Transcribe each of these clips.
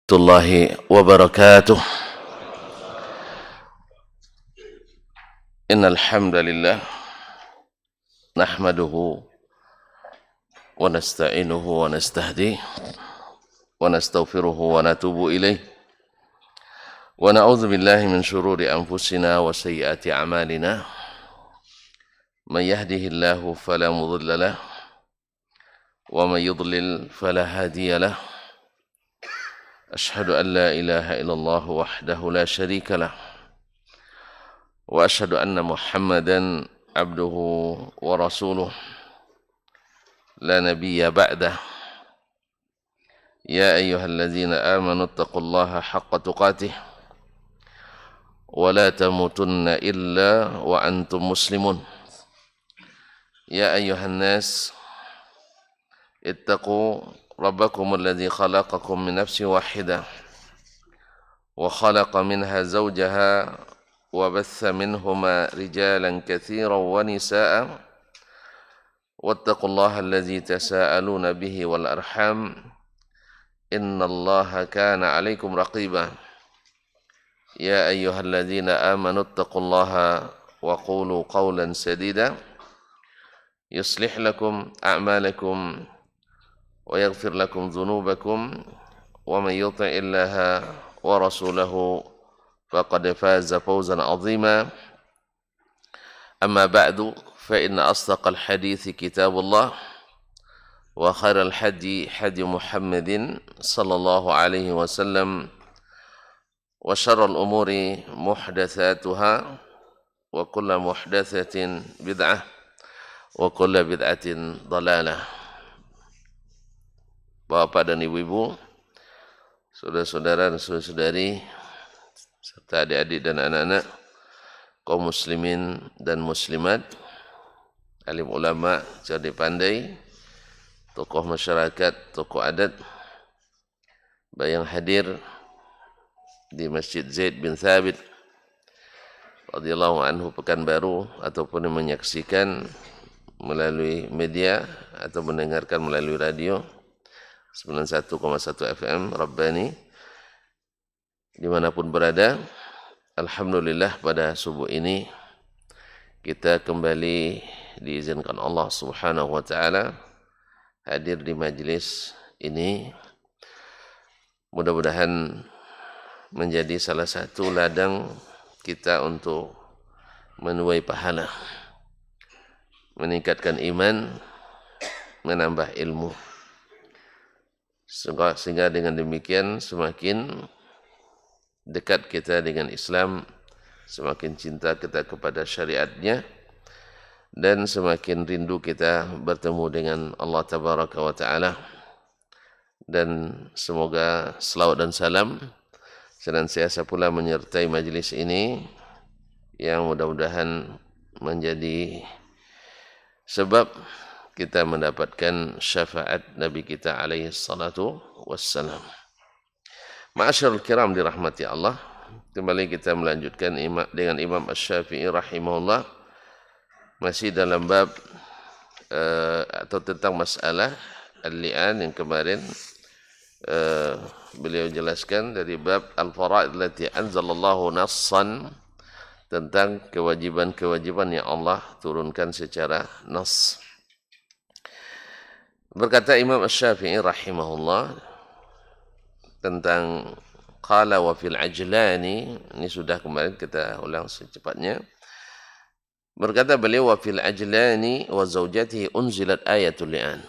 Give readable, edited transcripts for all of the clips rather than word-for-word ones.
الله وبركاته. إن الحمد لله نحمده ونستعينه ونستهديه ونستغفره ونتوب إليه ونعوذ بالله من شرور أنفسنا وسيئات أعمالنا. من يهده الله فلا مضل له ومن يضلل فلا هادي له. أشهد أن لا إله إلا الله وحده لا شريك له وأشهد أن محمدا عبده ورسوله لا نبي بعده. يا أيها الذين آمنوا اتقوا الله حق تقاته ولا تموتن إلا وأنتم مسلمون. يا أيها الناس اتقوا ربكم الذي خلقكم من نفس واحدة وخلق منها زوجها وبث منهما رجالا كثيرا ونساء واتقوا الله الذي تساءلون به والأرحام إن الله كان عليكم رقيبا. يا أيها الذين آمنوا اتقوا الله وقولوا قولا سديدا يصلح لكم أعمالكم ويغفر لكم ذنوبكم ومن يطع الله ورسوله فقد فاز فوزا عظيما. أما بعد فإن أصدق الحديث كتاب الله وخير الحدي حدي محمد صلى الله عليه وسلم وشر الأمور محدثاتها وكل محدثة بدعة وكل بدعة ضلالة. Bapak dan ibu-ibu, saudara-saudara dan saudari, serta adik-adik dan anak-anak, kaum muslimin dan muslimat, alim ulama, cerdik pandai, tokoh masyarakat, tokoh adat, yang hadir di Masjid Zaid bin Thabit radhiyallahu anhu Pekanbaru ataupun yang menyaksikan melalui media atau mendengarkan melalui radio 91,1 FM Rabbani dimanapun berada. Alhamdulillah pada subuh ini kita kembali diizinkan Allah Subhanahu wa taala hadir di majelis ini. Mudah-mudahan menjadi salah satu ladang kita untuk menuai pahala, meningkatkan iman, menambah ilmu. Sehingga dengan demikian semakin dekat kita dengan Islam, semakin cinta kita kepada syariatnya, dan semakin rindu kita bertemu dengan Allah Tabaraka wa Ta'ala. Dan semoga selawat dan salam senantiasa pula menyertai majlis ini yang mudah-mudahan menjadi sebab kita mendapatkan syafaat Nabi kita alaihi salatu wassalam. Ma'asyarul kiram dirahmati Allah, kembali kita melanjutkan dengan Imam Asy-Syafi'i rahimahullah, masih dalam bab atau tentang masalah al-li'an yang kemarin beliau jelaskan dari bab al-fara'id allati anzalallahu nassan, tentang kewajiban-kewajiban yang Allah turunkan secara nas. Berkata Imam Asy-Syafi'i rahimahullah tentang qala wa fil ajlani, ini sudah kemarin kita ulang secepatnya. Berkata beliau wa fil ajlani wa zaujatihi unzilat ayatul li'an.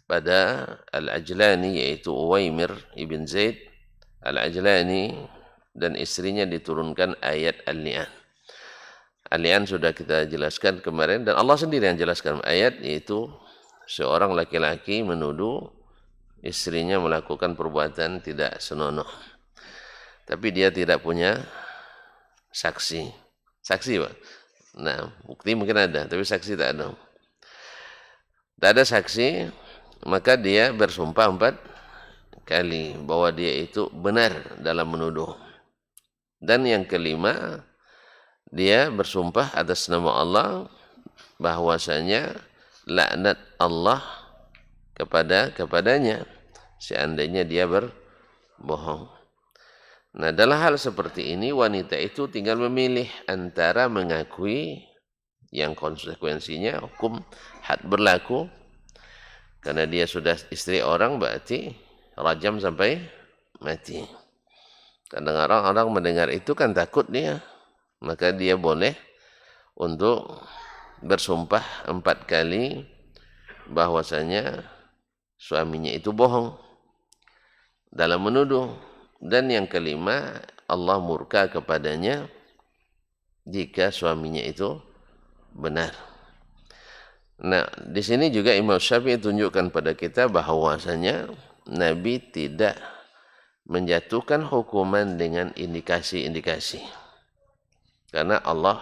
Pada al-ajlani yaitu Uwaimir ibn Zaid al-Ajlani dan istrinya diturunkan ayat al-li'an. Al-li'an sudah kita jelaskan kemarin dan Allah sendiri yang jelaskan ayat, yaitu seorang laki-laki menuduh istrinya melakukan perbuatan tidak senonoh, tapi dia tidak punya saksi. Saksi, Pak. Nah, bukti mungkin ada, tapi saksi tak ada. Tak ada saksi, maka dia bersumpah 4 kali bahwa dia itu benar dalam menuduh. Dan yang kelima, dia bersumpah atas nama Allah bahwasanya laknat Allah kepadanya seandainya dia berbohong. Nah, dalam hal seperti ini wanita itu tinggal memilih antara mengakui yang konsekuensinya hukum had berlaku karena dia sudah istri orang berarti rajam sampai mati. Kadang orang mendengar itu kan takut dia, maka dia boleh untuk bersumpah 4 kali bahwasanya suaminya itu bohong dalam menuduh. Dan yang kelima, Allah murka kepadanya jika suaminya itu benar. Nah, di sini juga Imam Syafi'i tunjukkan pada kita bahwasanya Nabi tidak menjatuhkan hukuman dengan indikasi-indikasi. Karena Allah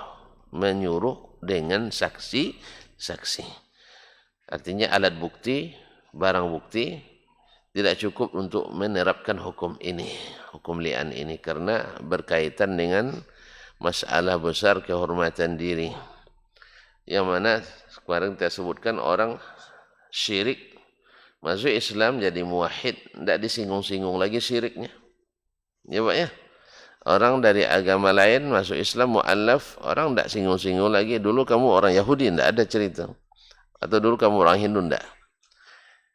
menyuruh dengan saksi-saksi. Artinya alat bukti, barang bukti tidak cukup untuk menerapkan hukum ini, hukum li'an ini, karena berkaitan dengan masalah besar kehormatan diri. Yang mana kemarin kita sebutkan orang syirik masuk Islam jadi muwahhid, tidak disinggung-singgung lagi syiriknya. Ya Pak ya. Orang dari agama lain masuk Islam mu'allaf, orang tidak singgung-singgung lagi. Dulu kamu orang Yahudi, tidak ada cerita. Atau dulu kamu orang Hindu, tidak.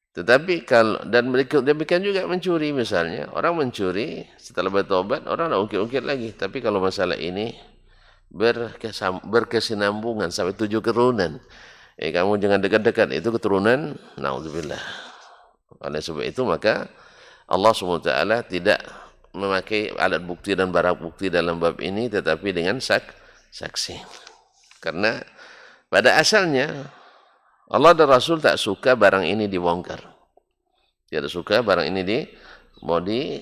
Tetapi kalau, dan demikian juga mencuri misalnya. Orang mencuri, setelah bertobat, orang tidak ungkit-ungkit lagi. Tapi kalau masalah ini berkesinambungan sampai 7 keturunan. Kamu jangan dekat-dekat, itu keturunan, na'udzubillah. Oleh sebab itu maka Allah SWT tidak memakai alat bukti dan barang bukti dalam bab ini, tetapi dengan saksi. Karena pada asalnya Allah dan Rasul tak suka barang ini dibongkar. Tidak suka barang ini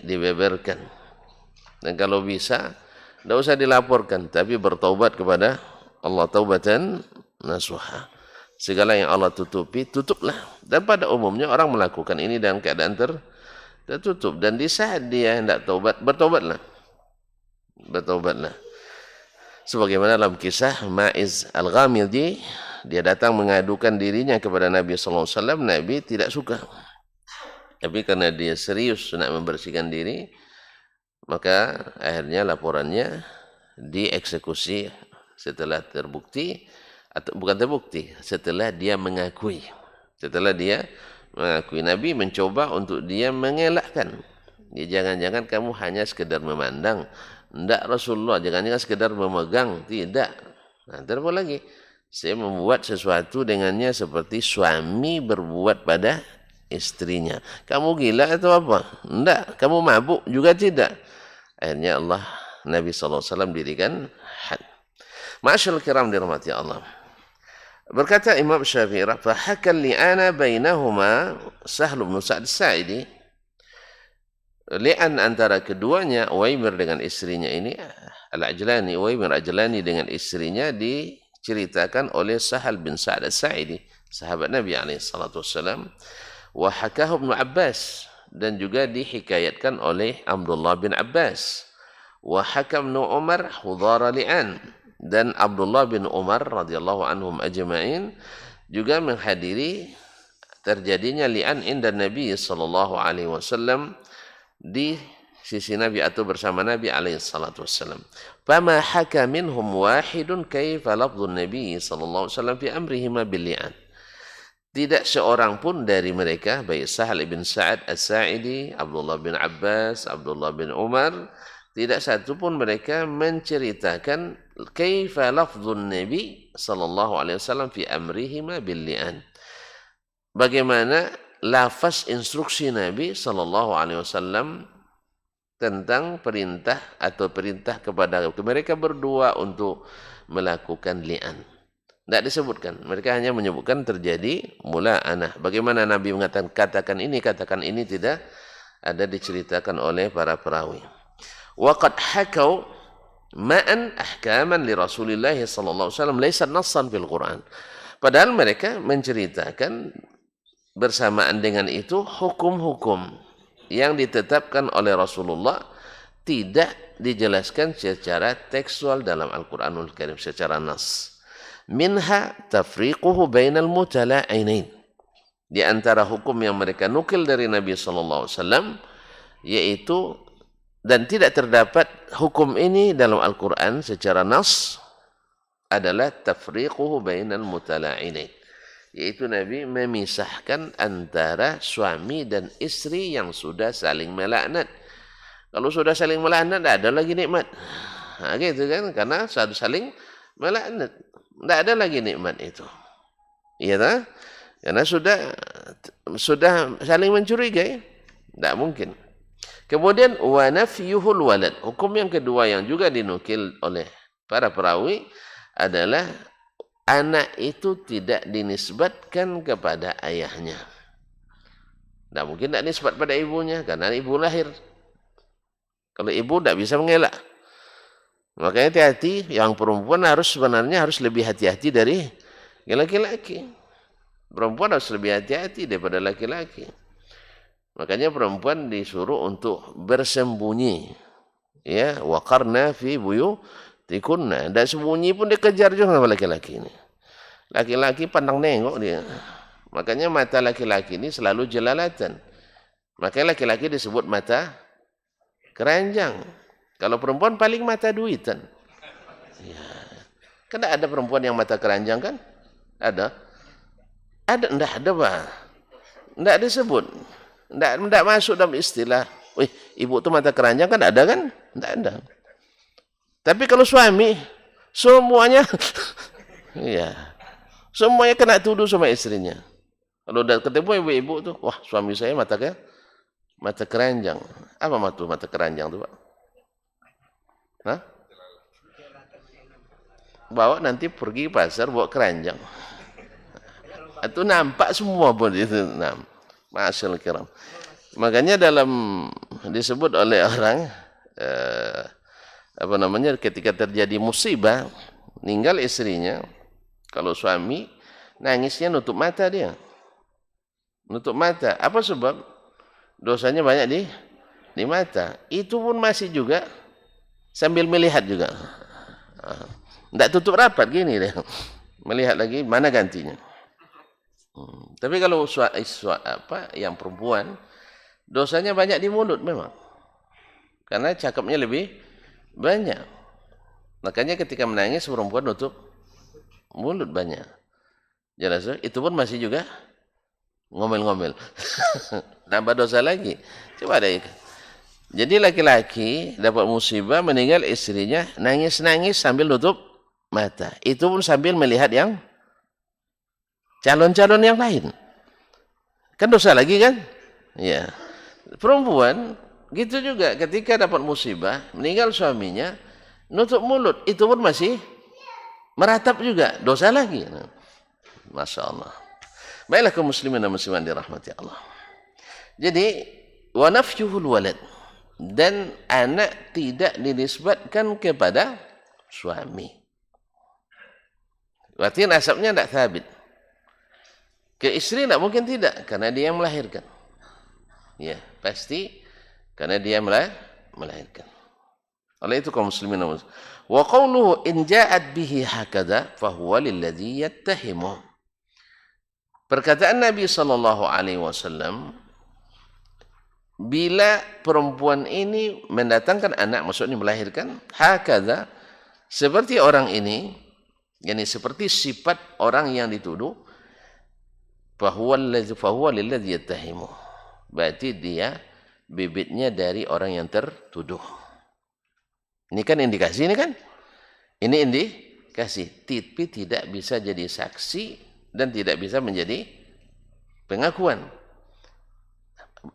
dibeberkan. Dan kalau bisa, tidak usah dilaporkan, tapi bertaubat kepada Allah taubatan nasuha. Segala yang Allah tutupi, tutuplah. Dan pada umumnya orang melakukan ini dalam keadaan tertutup. Dan di saat dia tidak taubat, bertaubatlah. Bertaubatlah. Sebagaimana dalam kisah Ma'iz Al-Ghamidi, dia datang mengadukan dirinya kepada Nabi SAW. Nabi tidak suka. Tapi karena dia serius nak membersihkan diri, maka akhirnya laporannya dieksekusi setelah terbukti, atau bukan terbukti, setelah dia mengakui. Setelah dia mengakui, Nabi mencoba untuk dia mengelakkan. Jangan-jangan kamu hanya sekedar memandang. Tidak Rasulullah, jangan-jangan sekedar memegang. Tidak. Nah, terus lagi. Saya membuat sesuatu dengannya seperti suami berbuat pada istrinya. Kamu gila atau apa? Tidak. Kamu mabuk juga tidak. Akhirnya Nabi SAW dirikan had. Ma'asyarul kiram dirahmati Allah. Berkata Imam Syafi'i, "Fahakal li'ana bainahuma Sahl bin Sa'd as-Sa'idi." Li'an antara keduanya, Uwaimir dengan istrinya ini, Al-Ajlani, Uwaimir Ajlani dengan istrinya diceritakan oleh Sahal bin Sa'd as-Sa'idi, sahabat Nabi SAW. Wa hakahu Ibnu Abbas, dan juga dihikayatkan oleh Abdullah bin Abbas. Wa hakam Ibnu Umar hudhara li'an, dan Abdullah bin Umar radhiyallahu anhum ajma'in juga menghadiri terjadinya li'an inda Nabi sallallahu alaihi wasallam, di sisi Nabi atau bersama Nabi alaihi salatu wasallam. Fama haka minhum wahidun kaifa lafdhun Nabi sallallahu alaihi wasallam fi amrihima bil li'an. Tidak seorang pun dari mereka, baik Sahal bin Sa'ad as-Sa'idi, Abdullah bin Abbas, Abdullah bin Umar, tidak satu pun mereka menceritakan kaifa lafdhun Nabi sallallahu alaihi wasallam fi amrihima bil li'an. Bagaimana lafaz instruksi Nabi sallallahu alaihi wasallam tentang perintah atau perintah kepada mereka berdua untuk melakukan li'an. Tidak disebutkan. Mereka hanya menyebutkan terjadi mula'anah. Bagaimana Nabi mengatakan katakan ini, tidak ada diceritakan oleh para perawi. Waqad hakau ma'an ahkaman li Rasulillah sallallahu alaihi wasallam laisa nassan fil Quran. Padahal mereka menceritakan bersamaan dengan itu hukum-hukum yang ditetapkan oleh Rasulullah tidak dijelaskan secara tekstual dalam Al-Quranul Karim secara nas. Minha tafriquhu bainal mutala'inain. Di antara hukum yang mereka nukil dari Nabi sallallahu alaihi wasallam yaitu Dan tidak terdapat hukum ini dalam Al-Quran secara nas adalah tafriquhu bainal mutala'inain. Yaitu Nabi memisahkan antara suami dan istri yang sudah saling melaknat. Kalau sudah saling melaknat, tidak ada lagi nikmat. Nah, gitu kan? Karena sudah saling melaknat. Tidak ada lagi nikmat itu. Iya tak? Karena sudah saling mencurigai. Tidak mungkin. Kemudian wa nafyuhul walad. Hukum yang kedua yang juga dinukil oleh para perawi adalah anak itu tidak dinisbatkan kepada ayahnya. Tidak mungkin tidak nisbat pada ibunya karena ibu lahir. Kalau ibu tidak bisa mengelak. Makanya hati-hati, yang perempuan sebenarnya harus lebih hati-hati dari laki-laki. Perempuan harus lebih hati-hati daripada laki-laki. Makanya perempuan disuruh untuk bersembunyi. Ya, waqarna fi buyutikunna. Dan sembunyi pun dikejar juga sama laki-laki ini. Laki-laki pandang nengok dia. Makanya mata laki-laki ini selalu jelalatan. Makanya laki-laki disebut mata keranjang. Kalau perempuan paling mata duitan. Ya. Kan ada perempuan yang mata keranjang kan? Ada? Ada, enggak ada, Pak. Enggak disebut. Enggak masuk dalam istilah. Wih, ibu tuh mata keranjang kan ada kan? Enggak ada. Tapi kalau suami, semuanya iya. Semuanya kena tuduh sama istrinya. Kalau udah ketemu ibu-ibu tuh, wah suami saya mata keranjang. Apa mata keranjang tuh, Pak? Hah? Bawa nanti pergi pasar bawa keranjang. Itu nampak semua pun itu. Masyaallah kiram. Makanya disebut oleh orang ketika terjadi musibah meninggal istrinya, kalau suami nangisnya nutup mata dia. Nutup mata. Apa sebab? Dosanya banyak di mata. Itu pun masih juga sambil melihat juga. Tidak tutup rapat gini deh. Melihat lagi mana gantinya. Tapi kalau yang perempuan dosanya banyak di mulut memang. Karena cakapnya lebih banyak. Makanya ketika menangis perempuan nutup mulut banyak. Jelas itu pun masih juga ngomel-ngomel. Tambah dosa lagi. Coba deh. Jadi laki-laki dapat musibah meninggal istrinya nangis-nangis sambil nutup mata. Itu pun sambil melihat yang calon-calon yang lain. Kan dosa lagi kan? Ya. Perempuan gitu juga ketika dapat musibah meninggal suaminya nutup mulut. Itu pun masih meratap juga. Dosa lagi. Masya Allah. Baiklah kaum muslimin dan muslimat dirahmati Allah. Jadi wa nafyuhul walad, dan anak tidak dinisbatkan kepada suami. Berarti nasabnya tidak sabit. Ke istri tidak mungkin tidak, karena dia yang melahirkan. Ya, pasti karena dia melahirkan. Oleh itu kaum muslimin dan muslimat. Wa qawluhu in ja'at bihi hakadha fahuwa lilladhi yattahimu. Perkataan Nabi SAW, bila perempuan ini mendatangkan anak, maksudnya melahirkan, hakadha, seperti orang ini, yakni seperti sifat orang yang dituduh, fahuwa lilladzi yattahimu. Berarti dia bibitnya dari orang yang tertuduh. Ini kan indikasi ini kan? Ini indikasi, tapi tidak bisa jadi saksi dan tidak bisa menjadi pengakuan.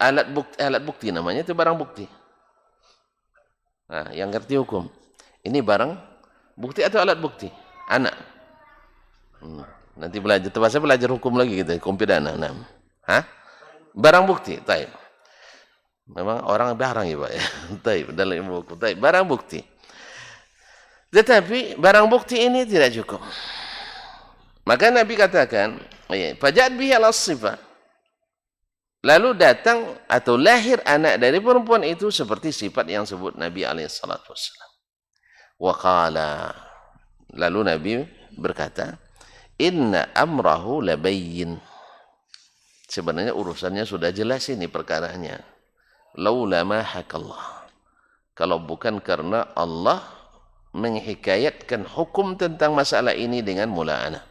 Alat bukti namanya itu barang bukti. Nah, yang ngerti hukum. Ini barang bukti atau alat bukti? Anak. Nanti belajar hukum lagi gitu, hukum pidana. Nah. Hah? Barang bukti, taib. Memang orang barang ya, Pak ya. Taib dalam ilmu hukum, taib. Barang bukti. Tetapi barang bukti ini tidak cukup. Maka Nabi katakan, faja'at bihi al-sifah. Lalu datang atau lahir anak dari perempuan itu seperti sifat yang sebut Nabi alaihissalatu wassalam. Wa qala, lalu Nabi berkata, inna amrahu labayyin. Sebenarnya urusannya sudah jelas ini perkaranya. Laula ma hakallah. kalau bukan karena Allah menghikayatkan hukum tentang masalah ini dengan mula'anah.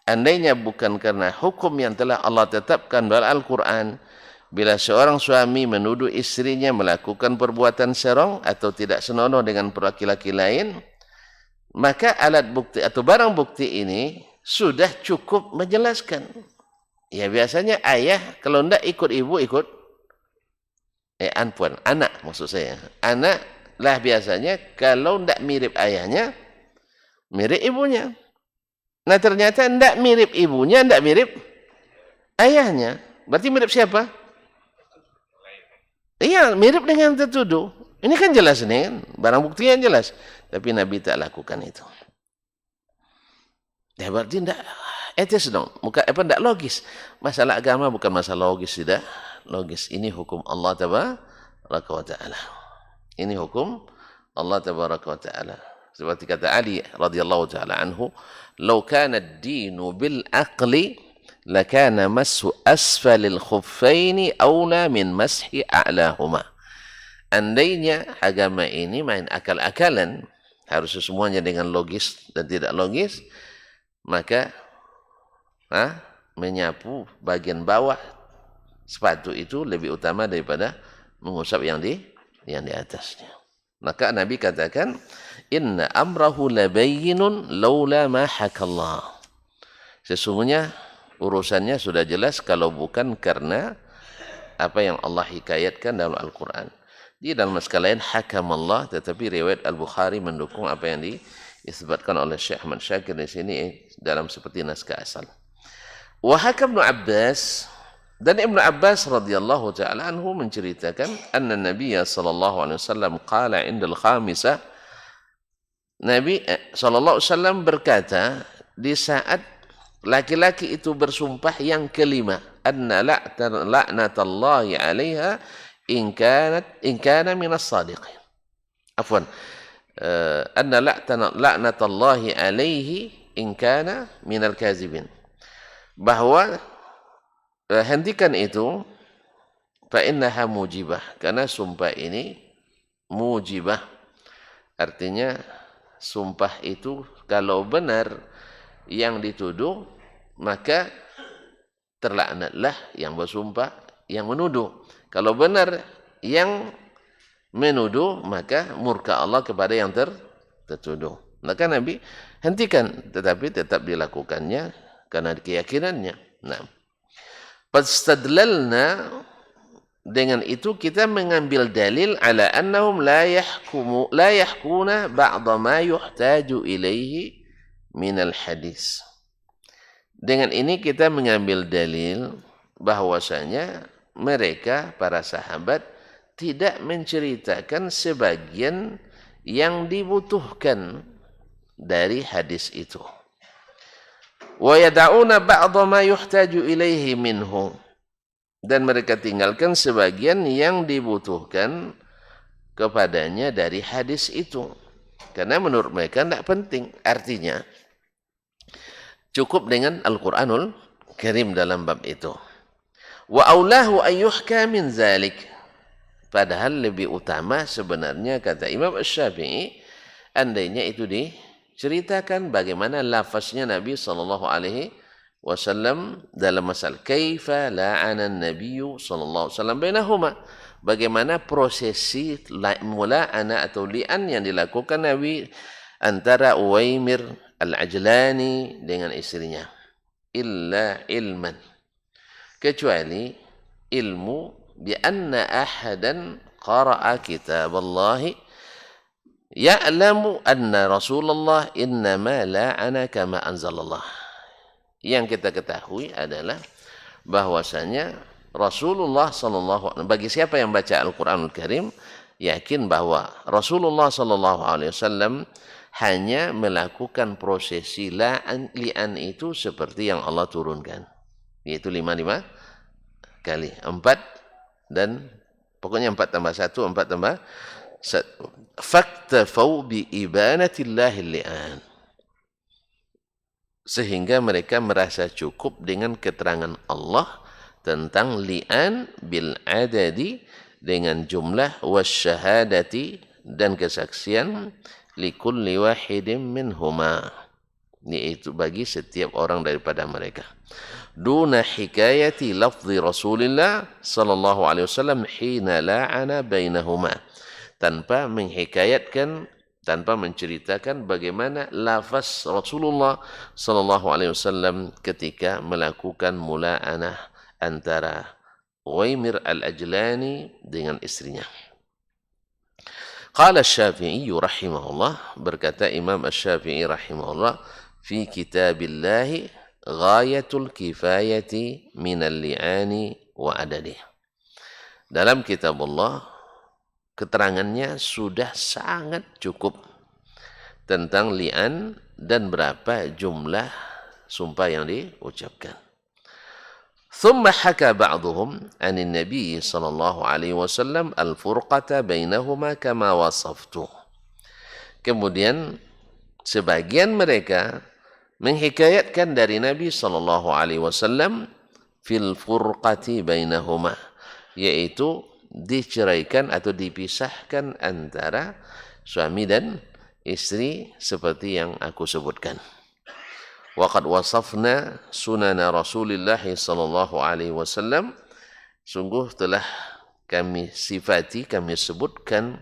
Andainya bukan karena hukum yang telah Allah tetapkan dalam Al-Quran, bila seorang suami menuduh istrinya melakukan perbuatan serong atau tidak senonoh dengan laki-laki lain, maka alat bukti atau barang bukti ini sudah cukup menjelaskan. Ya biasanya ayah kalau tidak ikut ibu ikut anak maksud saya. Anak lah biasanya kalau tidak mirip ayahnya, mirip ibunya. Nah ternyata tidak mirip ibunya, tidak mirip ayahnya. Berarti mirip siapa? Iya, mirip dengan tertuduh. Ini kan jelas nih, barang bukti yang jelas. Tapi Nabi tak lakukan itu. Ya berarti tidak etis dong. Tidak logis. Masalah agama bukan masalah logis, tidak logis. Ini hukum Allah tabaraka wa ta'ala. Ini hukum Allah tabaraka wa ta'ala. Seperti kata Ali radhiyallahu ta'ala anhu, "Lau kana ad-dinu bil aqli lakana mashu asfalil khuffaini aula min mashi a'lahuma." Andainya agama ini main akal-akalan, harus semuanya dengan logis dan tidak logis, maka menyapu bagian bawah sepatu itu lebih utama daripada mengusap yang di atasnya. Maka Nabi katakan, "Inna amrahu labayyinun laula ma hakallah." Sesungguhnya urusannya sudah jelas kalau bukan karena apa yang Allah hikayatkan dalam Al-Quran. Di dalam naskah lain hakam Allah, tetapi riwayat Al-Bukhari mendukung apa yang disebutkan oleh Syekh Ahmad Syakir di sini dalam seperti naskah asal. Wa hakam Ibnu Abbas, dan Ibnu Abbas radhiyallahu ta'ala anhu menceritakan anna Nabi sallallahu alaihi wasallam qala indal khamisah, Nabi sallallahu alaihi wasallam berkata di saat laki-laki itu bersumpah yang kelima, anna la'natallahi 'alaiha in kana minas sadiqin. Afwan. Anna la'natallahi 'alaihi in kana minal kazibin. Bahwa hentikan itu, fa innaha mujibah, karena sumpah ini mujibah, artinya sumpah itu kalau benar yang dituduh maka terlaknatlah yang bersumpah yang menuduh. Kalau benar yang menuduh maka murka Allah kepada yang tertuduh. Maka Nabi hentikan, tetapi tetap dilakukannya karena keyakinannya. Nah, fastadlalna, dengan itu kita mengambil dalil ala annahum la yahkuna ba'da ma yuhtaju ilaihi minal hadis. Dengan ini kita mengambil dalil bahwasanya mereka para sahabat tidak menceritakan sebagian yang dibutuhkan dari hadis itu. Wa yada'una ba'da ma yuhtaju ilaihi minhu, dan mereka tinggalkan sebagian yang dibutuhkan kepadanya dari hadis itu karena menurut mereka tidak penting. Artinya cukup dengan Al-Quranul Karim dalam bab itu. Wa aulahu ayyuhka min zalik, padahal lebih utama sebenarnya kata Imam Asy-Syafi'i, andainya itu diceritakan bagaimana lafaznya Nabi sallallahu alaihi wasallam dalam masalah kaifa la'ana an-nabiyyu sallallahu alaihi wasallam bainahuma, bagaimana prosesi mula'ana atau li'an yang dilakukan Nabi antara Uwaimir Al-Ajlani dengan istrinya. Illa ilman, kecuali ilmu bi anna ahadan qara'a kitaballahi ya'lamu anna Rasulullah innama la'ana kama anzalallah. Yang kita ketahui adalah bahwasanya Rasulullah sallallahu alaihi, bagi siapa yang baca Al-Qur'anul Karim yakin bahwa Rasulullah sallallahu alaihi wasallam hanya melakukan prosesi li'an itu seperti yang Allah turunkan, yaitu 5 kali, 4 dan pokoknya 4 tambah 1, 4 tambah 1. Faktafau bi ibanatillahil li'an, sehingga mereka merasa cukup dengan keterangan Allah tentang li'an bil adadi dengan jumlah wasyahadati dan kesaksian likulli wahidin minhuma, yaitu bagi setiap orang daripada mereka, duna hikayati lafzi Rasulillah sallallahu alaihi wasallam hina la'ana bainahuma, tanpa menghikayatkan, tanpa menceritakan bagaimana lafaz Rasulullah sallallahu alaihi wasallam ketika melakukan mula'anah antara Uwaimir al-Ajlani dengan istrinya. Qala Asy-Syafi'i rahimahullah, berkata Imam Asy-Syafi'i rahimahullah, fi kitabillahi ghayatul kifayati minal li'ani wa adadih. Dalam kitab Allah, keterangannya sudah sangat cukup tentang li'an dan berapa jumlah sumpah yang diucapkan. ثم حكى بعضهم عن النبي صلى الله عليه وسلم الفرقة بينهما كما وصفته. Kemudian sebagian mereka menghikayatkan dari Nabi sallallahu alaihi wasallam fil furqati bainahuma, yaitu diceraikan atau dipisahkan antara suami dan istri seperti yang aku sebutkan. Waqad wasafna sunana Rasulillah sallallahu alaihi wasallam, sungguh telah kami sifati, kami sebutkan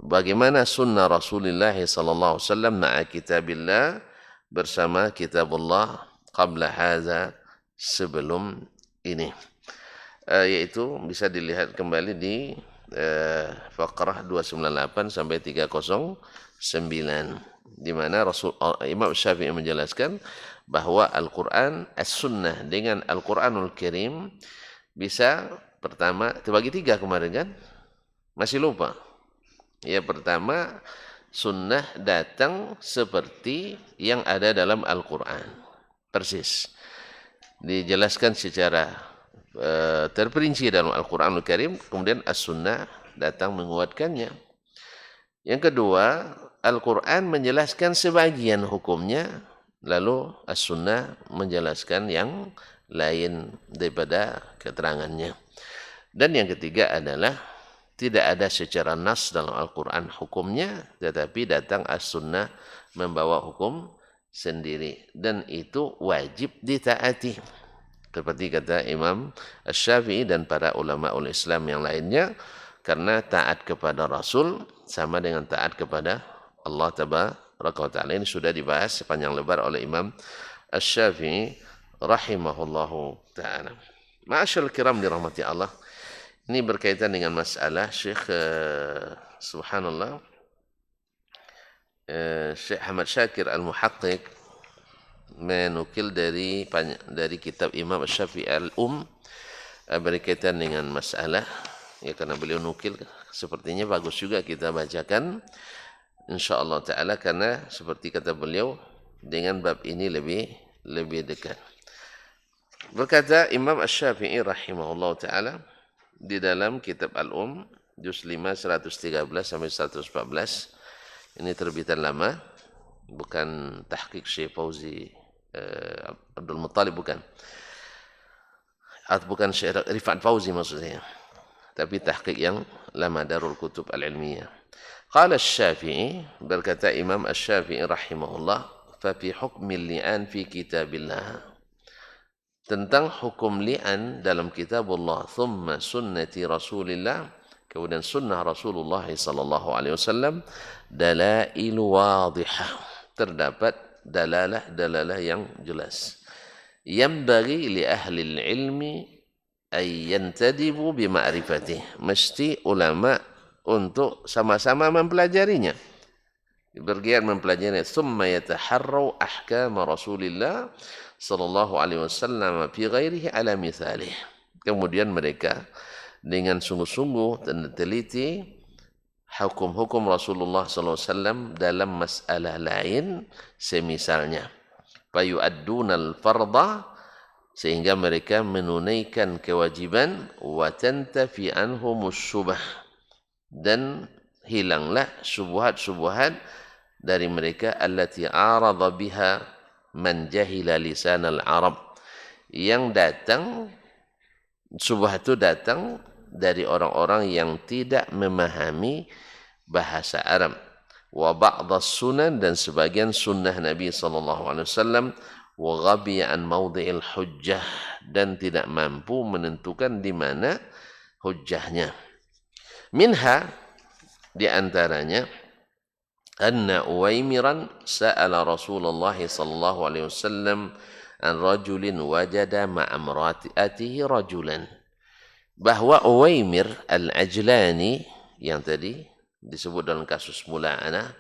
bagaimana sunnah Rasulullah sallallahu alaihi wasallam ma'a kitabillah, bersama kitabullah, qabla hadza, sebelum ini. Yaitu bisa dilihat kembali di faqrah 298 sampai 309, di mana Imam Syafi'i menjelaskan bahwa Al-Quran, As-Sunnah dengan Al-Quranul Karim bisa pertama, terbagi tiga kemarin kan? Masih lupa. Ya, pertama, sunnah datang seperti yang ada dalam Al-Quran. Persis. Dijelaskan secara terperinci dalam Al-Quranul Karim, kemudian As-Sunnah datang menguatkannya. Yang kedua, Al-Quran menjelaskan sebagian hukumnya, lalu As-Sunnah menjelaskan yang lain daripada keterangannya. Dan yang ketiga adalah tidak ada secara nas dalam Al-Quran hukumnya, tetapi datang As-Sunnah membawa hukum sendiri. Dan itu wajib ditaati. Seperti kata Imam Asy-Syafi'i dan para ulama Islam yang lainnya, karena taat kepada Rasul sama dengan taat kepada Allah Tabaraka wa Ta'ala. Ini sudah dibahas sepanjang lebar oleh Imam Asy-Syafi'i rahimahullahu ta'ala. Ma'asyarul kiram dirahmati Allah. Ini berkaitan dengan masalah Syekh subhanallah, Syekh Ahmad Syakir Al-Muhaqqiq menukil dari kitab Imam Asy-Syafi'i berkaitan dengan masalah, ya, karena beliau nukil, sepertinya bagus juga kita bacakan insyaallah taala, karena seperti kata beliau dengan bab ini lebih dekat. Berkata Imam Asy-Syafi'i rahimahullah taala di dalam kitab juz 5 113 sampai 114, ini terbitan lama, bukan tahqiq Syekh Fauzi Abdul Muttalib, bukan Syekh Rifat Fauzi maksudnya, tapi tahqiq yang lama, Darul Kutub Al-Ilmiyah. Qala Asy-Syafi'i, berkata Imam Asy-Syafi'i rahimahullah, fa fi hukmil li'an fi kitabillah, tentang hukum li'an dalam kitabullah, thumma sunnati Rasulillah, kemudian sunnah Rasulullah sallallahu alaihi wasallam, dalail wadihah, terdapat dalalah yang jelas. Yanbaghi li ahli ilmi ay yantadibu bi ma'rifatih, mesti ulama untuk sama-sama mempelajarinya, bergiat mempelajarinya. Thumma yataharraw ahkam Rasulillah sallallahu alaihi wasallam fi ghairihi ala mithalih, kemudian mereka dengan sungguh-sungguh dan teliti hukum-hukum Rasulullah sallallahu alaihi wasallam dalam masalah lain semisalnya. Fayu'addunal farda, sehingga mereka menunaikan kewajiban, wa tantafi anhumus syubah, dan hilanglah syubhat-syubhat dari mereka, allati arada biha man jahila lisan al-arab, yang datang, syubhat itu datang dari orang-orang yang tidak memahami bahasa Arab. Wa ba'dhas sunan, dan sebagian sunnah Nabi SAW. Wa ghabiya an mawdi'il hujjah, dan tidak mampu menentukan di mana hujjahnya. Minha, di antaranya, anna Uwaimiran sa'ala Rasulullah sallallahu alaihi wasallam an rajulin wajada ma'amratihi rajulan. Bahwa Uwaimir al-Ajlani yang tadi disebut dalam kasus mula'anah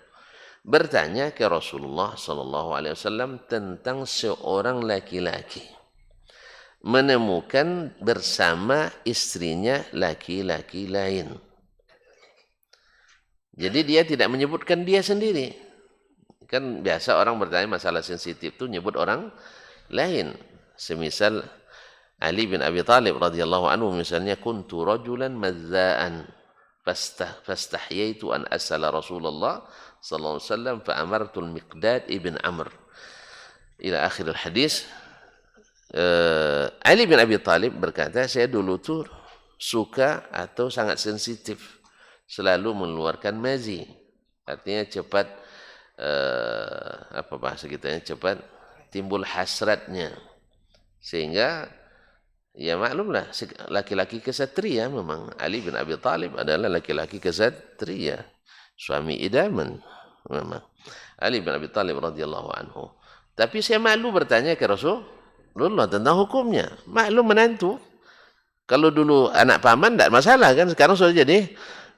bertanya ke Rasulullah sallallahu alaihi wasallam tentang seorang laki-laki menemukan bersama istrinya laki-laki lain. Jadi dia tidak menyebutkan dia sendiri. Kan biasa orang bertanya masalah sensitif itu nyebut orang lain. Semisal Ali bin Abi Thalib radhiyallahu anhu misalnya, kuntu rajulan mazza'an fastahyaitu an as'ala Rasulullah sallallahu alaihi wasallam fa amartu al-Miqdad ibn Amr ila akhir al-hadis. Ali bin Abi Thalib berkata, saya dulu tuh suka atau sangat sensitif, selalu mengeluarkan mazi, artinya cepat apa bahasa kita, cepat timbul hasratnya, sehingga ya maklumlah laki-laki kesatria. Memang Ali bin Abi Thalib adalah laki-laki kesatria, suami idaman memang Ali bin Abi Thalib radhiyallahu anhu. Tapi saya malu bertanya ke Rasulullah tentang hukumnya. Maklum menantu, kalau dulu anak paman tidak masalah kan, sekarang sudah jadi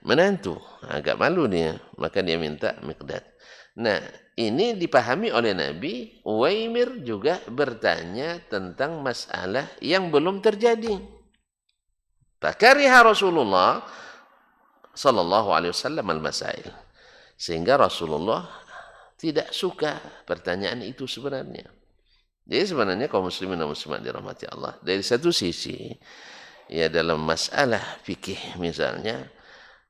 menantu, agak malu dia, maka dia minta Miqdad. Nah, ini dipahami oleh Nabi. Uwaimir juga bertanya tentang masalah yang belum terjadi. Fakariha Rasulullah sallallahu alaihi wasallam al-masail, sehingga Rasulullah tidak suka pertanyaan itu sebenarnya. Jadi sebenarnya kaum muslimin dan muslimat dirahmati Allah, dari satu sisi ya dalam masalah fikih misalnya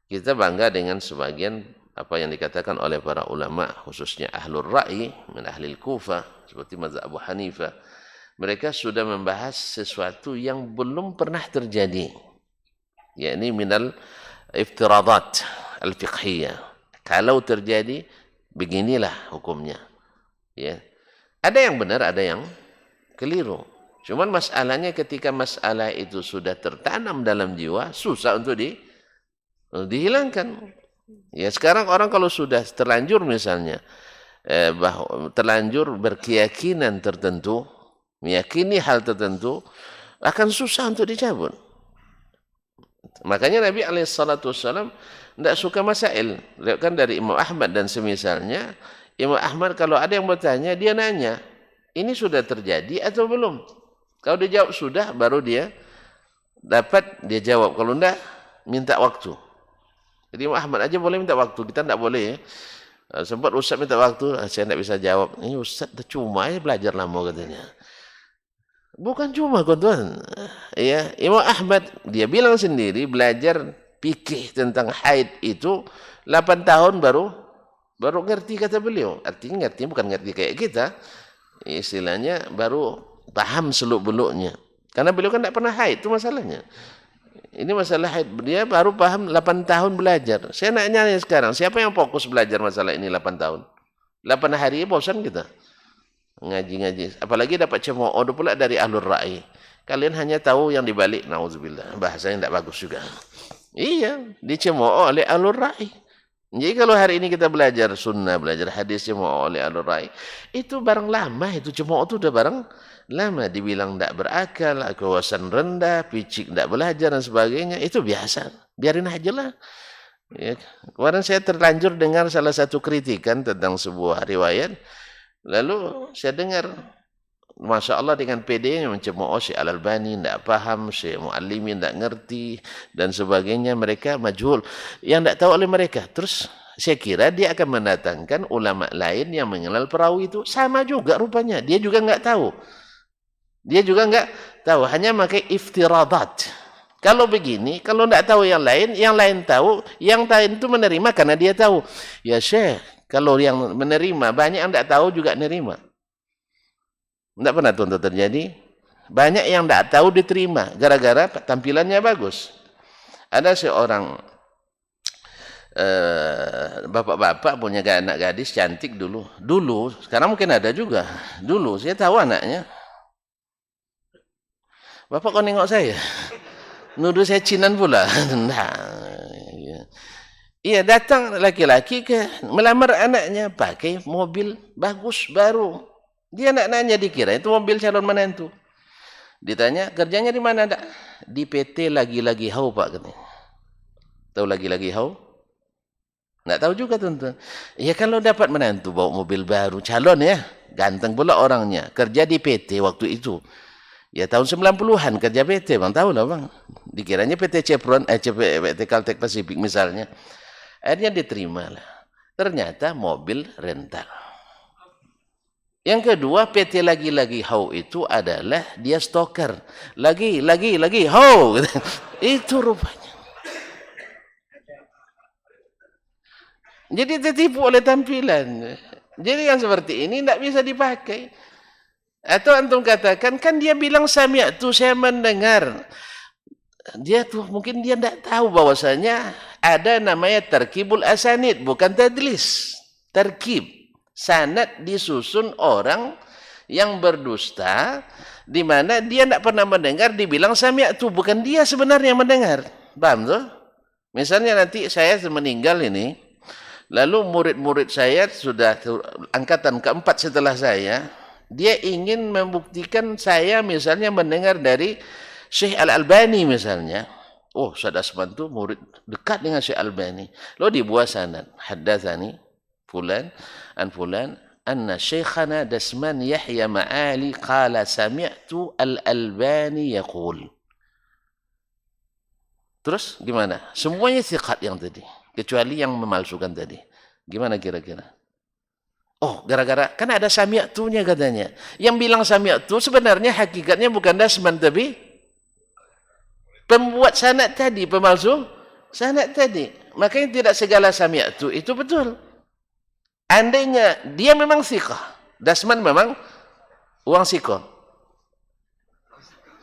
kita bangga dengan sebagian apa yang dikatakan oleh para ulama, khususnya ahlul ra'i min ahlil Kufah seperti mazhab Abu Hanifah. Mereka sudah membahas sesuatu yang belum pernah terjadi, yakni minal iftiradat al-fiqhiyah. Kalau terjadi beginilah hukumnya. Ya. Ada yang benar, ada yang keliru. Cuman masalahnya ketika masalah itu sudah tertanam dalam jiwa, susah untuk dihilangkan. Ya, sekarang orang kalau sudah terlanjur misalnya terlanjur berkeyakinan tertentu, meyakini hal tertentu, akan susah untuk dicabut. Makanya Nabi SAW tidak suka masail. Lihat kan dari Imam Ahmad dan semisalnya. Imam Ahmad kalau ada yang bertanya, dia nanya, ini sudah terjadi atau belum? Kalau dia jawab sudah, baru dia dapat dia jawab. Kalau tidak, minta waktu. Jadi Imam Ahmad aja boleh minta waktu, kita tidak boleh. Sempat Ustaz minta waktu, saya tidak bisa jawab. Ini Ustaz cuma ya belajar lama katanya. Bukan cuma tuan. Ya, Imam Ahmad dia bilang sendiri belajar fikih tentang haid itu 8 tahun baru ngerti, kata beliau. Artinya ngerti bukan ngerti kayak kita. Istilahnya baru paham seluk-beluknya. Karena beliau kan tidak pernah haid, itu masalahnya. Ini masalah haid, dia baru paham 8 tahun belajar. Saya nanya sekarang, siapa yang fokus belajar masalah ini 8 tahun? 8 hari bosan kita. Ngaji-ngaji. Apalagi dapat cemooh pula dari ahlul ra'i. Kalian hanya tahu yang dibalik, na'udzubillah. Bahasanya tidak bagus juga. Iya, dicemooh oleh ahlul ra'i. Jadi kalau hari ini kita belajar sunnah, belajar hadis cemooh oleh ahlul ra'i, itu barang lama, itu cemooh itu udah barang lama. Dibilang tidak berakal, kewawasan rendah, picik tidak belajar dan sebagainya, itu biasa. Biarin aja lah. Ya. Kemarin saya terlanjur dengar salah satu kritikan tentang sebuah riwayat. Lalu saya dengar, Masya Allah dengan PD-nya mencemooh Syekh Al-Albani, tidak paham, Syekh Mu'allimin tidak ngerti, dan sebagainya. Mereka majhul, yang tidak tahu oleh mereka. Terus saya kira dia akan mendatangkan ulama lain yang mengenal perawi itu. Sama juga rupanya, dia juga nggak tahu. Dia juga nggak tahu, hanya pakai iftiradat. Kalau begini, kalau tidak tahu yang lain tahu, yang lain itu menerima karena dia tahu. Ya Syekh, kalau yang menerima, banyak yang tidak tahu juga menerima. Tidak pernah tuan-tuan terjadi. Banyak yang tidak tahu diterima, gara-gara tampilannya bagus. Ada seorang bapak-bapak punya anak gadis cantik dulu. Sekarang mungkin ada juga. Dulu saya tahu anaknya. Bapak kok nengok saya? Nuduh saya cinan pula. Nah, iya, datang laki-laki melamar anaknya pakai mobil bagus baru. Dia anak-anaknya dikira itu mobil calon menantu. Ditanya, kerjanya di mana, Dak? Di PT Lagi-Lagi Hau, Pak, katanya. Tahu Lagi-Lagi Hau? Nggak tahu juga, tuan-tuan. Ya kalau dapat menantu bawa mobil baru, calon ya, ganteng pula orangnya. Kerja di PT waktu itu. Ya tahun 90-an kerja PT, Bang, tahu lah, Bang. Dikiranya PT Chevron, PT Caltech Pacific misalnya. Akhirnya diterima lah. Ternyata mobil rental. Yang kedua, PT Lagi-Lagi Hau itu adalah dia stoker. Lagi, Hau. Itu rupanya. Jadi tertipu oleh tampilan. Jadi yang seperti ini tidak bisa dipakai. Atau antum katakan, kan dia bilang sami'tu, saya mendengar. Dia tuh mungkin dia tidak tahu bahwasanya ada namanya tarkibul asanid, bukan tadlis. Tarkib. Sanad disusun orang yang berdusta, di mana dia tidak pernah mendengar, dibilang sami'tu, bukan dia sebenarnya mendengar. Paham tuh? Misalnya nanti saya meninggal ini, lalu murid-murid saya sudah angkatan keempat setelah saya, dia ingin membuktikan saya misalnya mendengar dari Syekh Al-Albani misalnya. Oh, Ustaz Asman itu murid dekat dengan Syekh Al-Albani. Lalu dibuat sanad. Haddatsani fulan an fulan anna Syekhana Dasman Yahya Ma'ali qala sami'tu Al-Albani yaqul. Terus gimana? Semuanya thiqat yang tadi, kecuali yang memalsukan tadi. Gimana kira-kira? Oh, gara-gara kan ada sami'tunya katanya. Yang bilang sami'tu sebenarnya hakikatnya bukan Dasman, tapi pembuat sanad tadi, pemalsu sanad tadi. Makanya tidak segala sami'tu itu betul. Andainya dia memang thiqah, Dasman memang uang siko.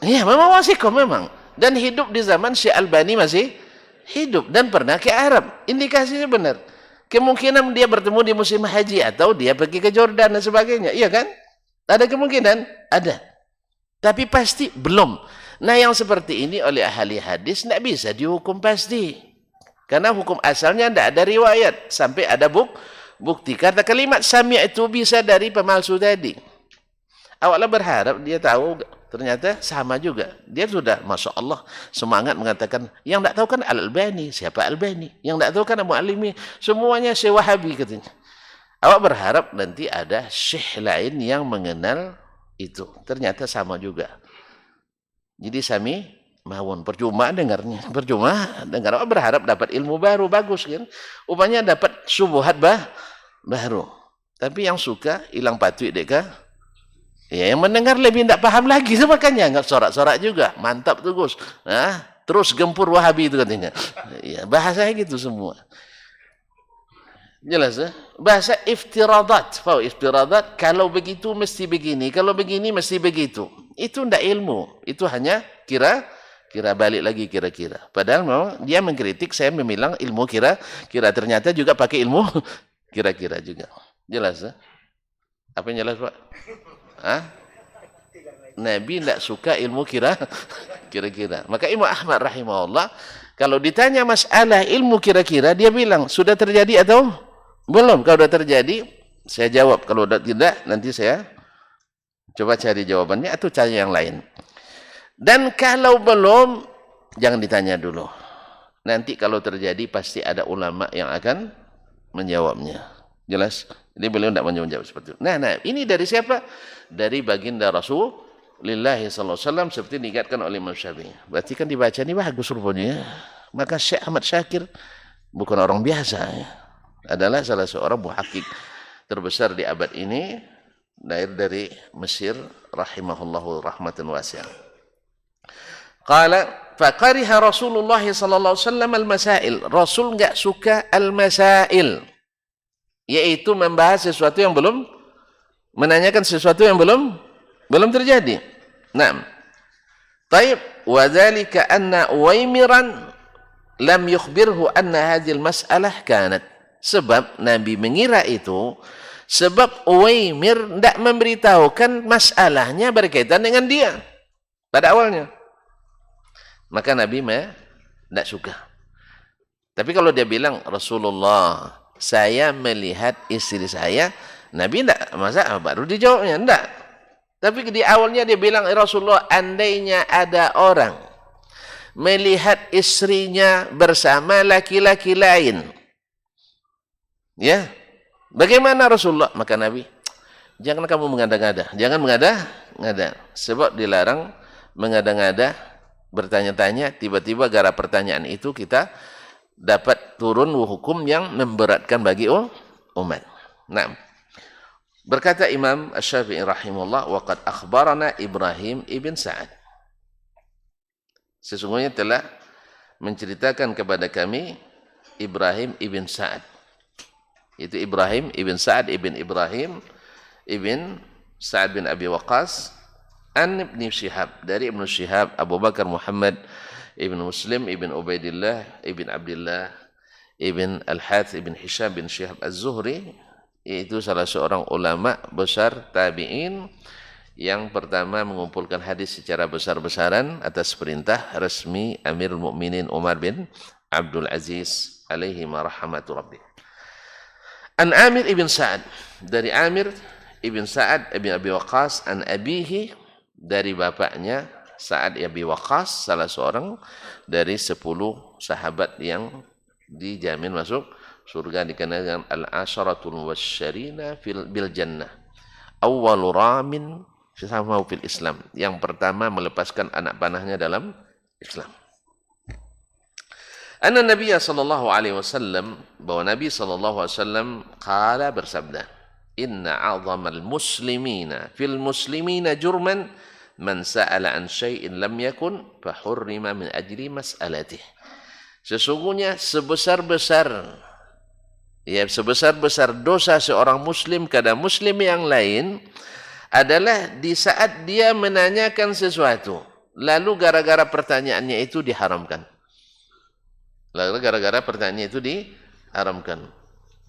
Iya, memang uang siko memang. Dan hidup di zaman Syekh Albani masih hidup dan pernah ke Arab. Indikasinya benar. Kemungkinan dia bertemu di musim haji atau dia pergi ke Jordan dan sebagainya. Iya kan? Ada kemungkinan? Ada. Tapi pasti belum. Nah, yang seperti ini oleh ahli hadis tidak bisa dihukum pasti. Karena hukum asalnya tidak ada riwayat. Sampai ada bukti. Kata kalimat sami' itu bisa dari pemalsu tadi. Awalnya berharap dia tahu, ternyata sama juga. Dia sudah, Masya Allah, semangat mengatakan, yang tidak tahu kan Al-Albani. Siapa Al-Albani? Yang tidak tahu kan Abu Alimi. Semuanya Syekh Wahabi katanya. Awak berharap nanti ada syekh lain yang mengenal itu. Ternyata sama juga. Jadi sami mawon, percuma dengarnya. Percuma dengar. Awak berharap dapat ilmu baru, bagus kan. Upanya dapat subuhat baru. Tapi yang suka, hilang patuh deka. Ya, yang mendengar lebih tidak paham lagi, makanya nggak sorak-sorak juga. Mantap tuh Gus. Nah, terus gempur Wahabi itu katanya. Ya, bahasanya gitu semua. Jelas ya? Bahasa iftiradat. Iftiradat, kalau begitu mesti begini, kalau begini mesti begitu. Itu tidak ilmu. Itu hanya kira balik lagi kira-kira. Padahal memang dia mengkritik, saya memilang ilmu kira-kira. Ternyata juga pakai ilmu kira-kira juga. Jelas ya? Apa yang jelas, Pak? Hah? Nabi tidak suka ilmu kira-kira. Maka Imam Ahmad rahimahullah, kalau ditanya masalah ilmu kira-kira, dia bilang, sudah terjadi atau belum? Kalau sudah terjadi, saya jawab. Kalau sudah tidak, nanti saya coba cari jawabannya atau cari yang lain. Dan kalau belum, jangan ditanya dulu. Nanti kalau terjadi, pasti ada ulama yang akan menjawabnya. Jelas? Jadi beliau tidak menjawab seperti itu. Nah, ini dari siapa? Dari baginda Rasulullah SAW seperti diingatkan oleh Imam Syafi'i. Berarti kan dibaca ini bagus rupanya. Maka Syekh Ahmad Syakir bukan orang biasa ya. Adalah salah seorang muhakkik terbesar di abad ini, lahir dari Mesir, rahimahullahu rahmatan wasi'ah. Qala faqariha Rasulullah sallallahu alaihi wasallam al-masail. Rasul enggak suka al-masail, yaitu membahas sesuatu yang belum, menanyakan sesuatu yang belum terjadi. Naam. Taib wa dzalika anna Uwaimiran lam yukhbirhu anna hadhil mas'alah kanat. Sebab Nabi mengira itu sebab Uwaimir tidak memberitahukan masalahnya berkaitan dengan dia pada awalnya. Maka Nabi tidak suka. Tapi kalau dia bilang, Rasulullah, saya melihat istri saya, Nabi tidak, masa baru dijawabnya? Tidak. Tapi di awalnya dia bilang, Rasulullah, andainya ada orang melihat istrinya bersama laki-laki lain, ya, bagaimana Rasulullah? Maka Nabi, jangan kamu mengada-ngada, jangan mengada-ngada, sebab dilarang mengada-ngada, bertanya-tanya, tiba-tiba gara pertanyaan itu kita dapat turun hukum yang memberatkan bagi umat. Nah, berkata Imam Asy-Syafi'i rahimahullah, waqad akhbarana Ibrahim ibn Sa'ad, sesungguhnya telah menceritakan kepada kami Ibrahim ibn Sa'ad, itu Ibrahim ibn Sa'ad ibn Ibrahim ibn Sa'ad bin Abi Waqqas, an Ibn Syihab, dari Ibn Syihab Abu Bakar Muhammad ibn Muslim ibn Ubaidillah ibn Abdullah ibn Al-Harits ibn Hisham bin Syihab Az-Zuhri, yaitu salah seorang ulama besar tabi'in yang pertama mengumpulkan hadis secara besar-besaran atas perintah resmi Amirul Mukminin Umar bin Abdul Aziz alaihi rahmatu rabbih. An Amir ibn Sa'ad, dari Amir ibn Sa'ad ibn Abi Waqqas, an abihi, dari bapaknya Sa'ad Abi Waqqas, salah seorang dari 10 sahabat yang dijamin masuk surga, dikenal dengan al-asharatul mubasysyirina bil jannah, awwalu ramin sama fil Islam, yang pertama melepaskan anak panahnya dalam Islam. Anna Nabi sallallahu alaihi wasallam, bahwa Nabi sallallahu alaihi wasallam qala, bersabda, inna a'zamal muslimina fil muslimina jurman man sa'ala an syai'in lam yakun fa hurrima min ajli mas'alatih. Sesungguhnya sebesar-besar dosa seorang muslim kepada muslim yang lain adalah di saat dia menanyakan sesuatu, lalu gara-gara pertanyaannya itu diharamkan. Lalu gara-gara pertanyaannya itu diharamkan.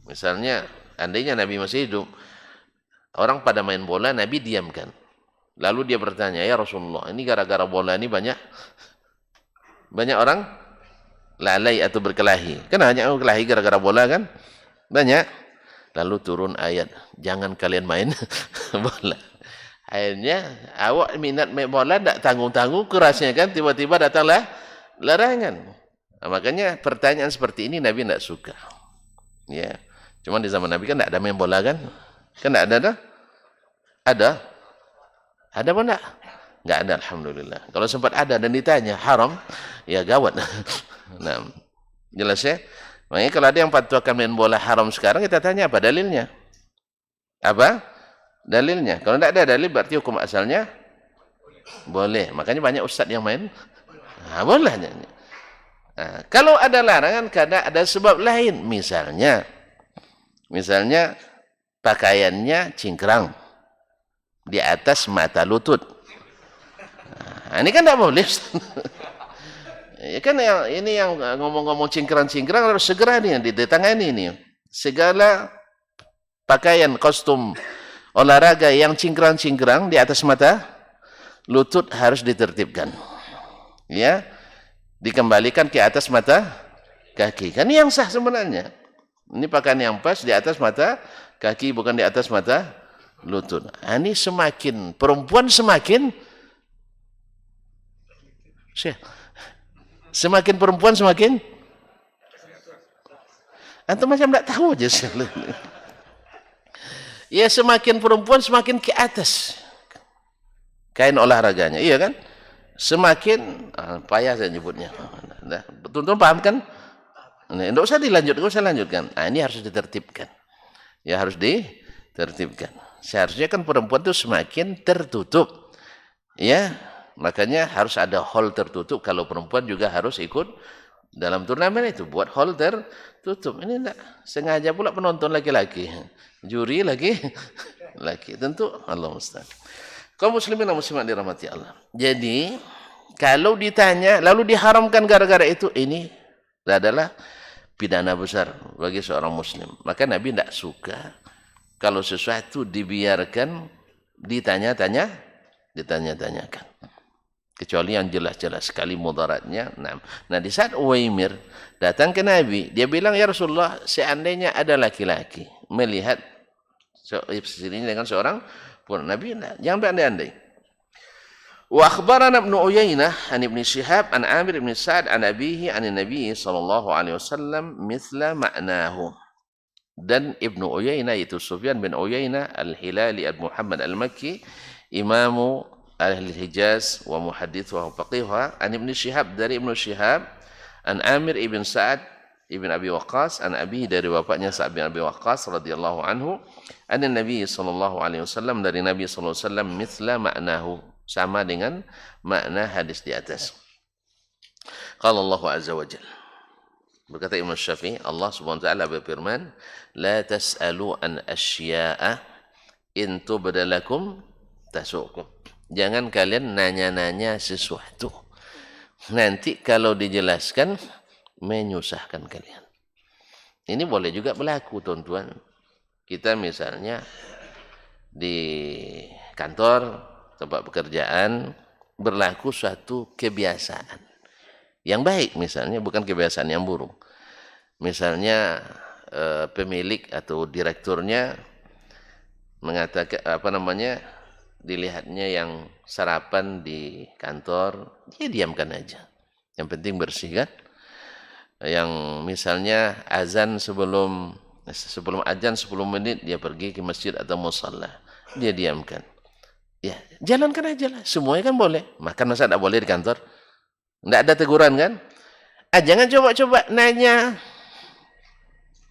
Misalnya, andainya Nabi masih hidup, orang pada main bola, Nabi diamkan. Lalu dia bertanya, ya Rasulullah, ini gara-gara bola ini banyak orang lalai atau berkelahi. Kan hanya berkelahi gara-gara bola kan? Banyak. Lalu turun ayat, jangan kalian main bola. Akhirnya, awak minat main bola, tak tanggung-tanggung kerasnya kan, tiba-tiba datanglah larangan. Nah, makanya pertanyaan seperti ini Nabi tidak suka. Ya. Cuma di zaman Nabi kan tidak ada main bola kan? Kan tidak ada? Ada? Ada apa enggak? Enggak ada, alhamdulillah. Kalau sempat ada dan ditanya haram, ya gawat. Nah, jelas ya? Makanya kalau ada yang fatwakan main bola haram sekarang, kita tanya apa dalilnya? Apa dalilnya? Kalau tidak ada dalil, berarti hukum asalnya boleh. Makanya banyak ustaz yang main. Nah, boleh. Nah, kalau ada larangan karena ada sebab lain, misalnya pakaiannya cingkrang di atas mata lutut. Nah, ini kan tidak boleh. Ya kan ini yang ngomong-ngomong cingkrang-cingkrang harus segera nih ditangani ini. Segala pakaian kostum olahraga yang cingkrang-cingkrang di atas mata lutut harus ditertibkan. Ya, dikembalikan ke atas mata kaki. Kan ini yang sah sebenarnya. Ini pakaian yang pas di atas mata kaki, bukan di atas mata lutut. Ini semakin perempuan semakin perempuan semakin antum macam tak tahu aja. Ya, semakin perempuan semakin ke atas kain olahraganya, iya kan? Semakin payah saya nyebutnya. Betul-betul paham kan? Tidak usah lanjutkan. Nah, ini harus ditertibkan. Ya, harus ditertibkan. Seharusnya kan perempuan itu semakin tertutup. Ya, makanya harus ada hall tertutup. Kalau perempuan juga harus ikut dalam turnamen itu, buat hall tertutup. Ini enggak sengaja pula penonton laki-laki, juri laki. Tentu Allah musta'an. Kaum muslimin dan muslimat dirahmati Allah. Jadi kalau ditanya lalu diharamkan gara-gara itu, ini adalah pidana besar bagi seorang muslim. Maka Nabi tidak suka kalau sesuatu dibiarkan ditanyakan. Kecuali yang jelas-jelas sekali mudaratnya. Nah, di saat Uwaimir datang ke Nabi, dia bilang, ya Rasulullah, seandainya ada laki-laki melihat istrinya dengan seorang pun, Nabi, jangan berandai-andai. Wa akhbarana Ibnu Uyainah an Ibnu Syihab an Amir bin Sa'ad an abihi an Nabi sallallahu alaihi wasallam mithla ma'nahu. Dan Ibnu Uyainah itu Sufyan bin Uyainah Al-Hilali Al-Muhammad Al-Makki, imamu ahli Hijaz wa muhaddits wa faqih, an Ibnu Syihab dari Ibnu Syihab an Amir ibn Sa'ad ibn Abi Waqqas an abihi dari bapaknya Sa'ad bin Abi Waqqas radhiyallahu anhu, an Nabi sallallahu alaihi wasallam dari Nabi sallallahu alaihi wasallam mithla ma'nahu, sama dengan makna hadis di atas. Qala Allah azza wa jalla, berkata Imam Syafi'i, Allah Subhanahu wa taala berfirman, la tas'alu an asya'a in tubda lakum tasukum. Jangan kalian nanya-nanya sesuatu, nanti kalau dijelaskan menyusahkan kalian. Ini boleh juga berlaku, tuan-tuan. Kita misalnya di kantor, tempat pekerjaan, berlaku suatu kebiasaan yang baik, misalnya bukan kebiasaan yang buruk. Misalnya pemilik atau direkturnya mengatakan dilihatnya yang sarapan di kantor, dia diamkan aja. Yang penting bersih kan. Yang misalnya azan sebelum azan 10 menit dia pergi ke masjid atau musalla, dia diamkan. Ya, jalankan aja lah. Semuanya kan boleh. Makan masa tidak boleh di kantor? Tidak ada teguran kan? Jangan coba-coba nanya.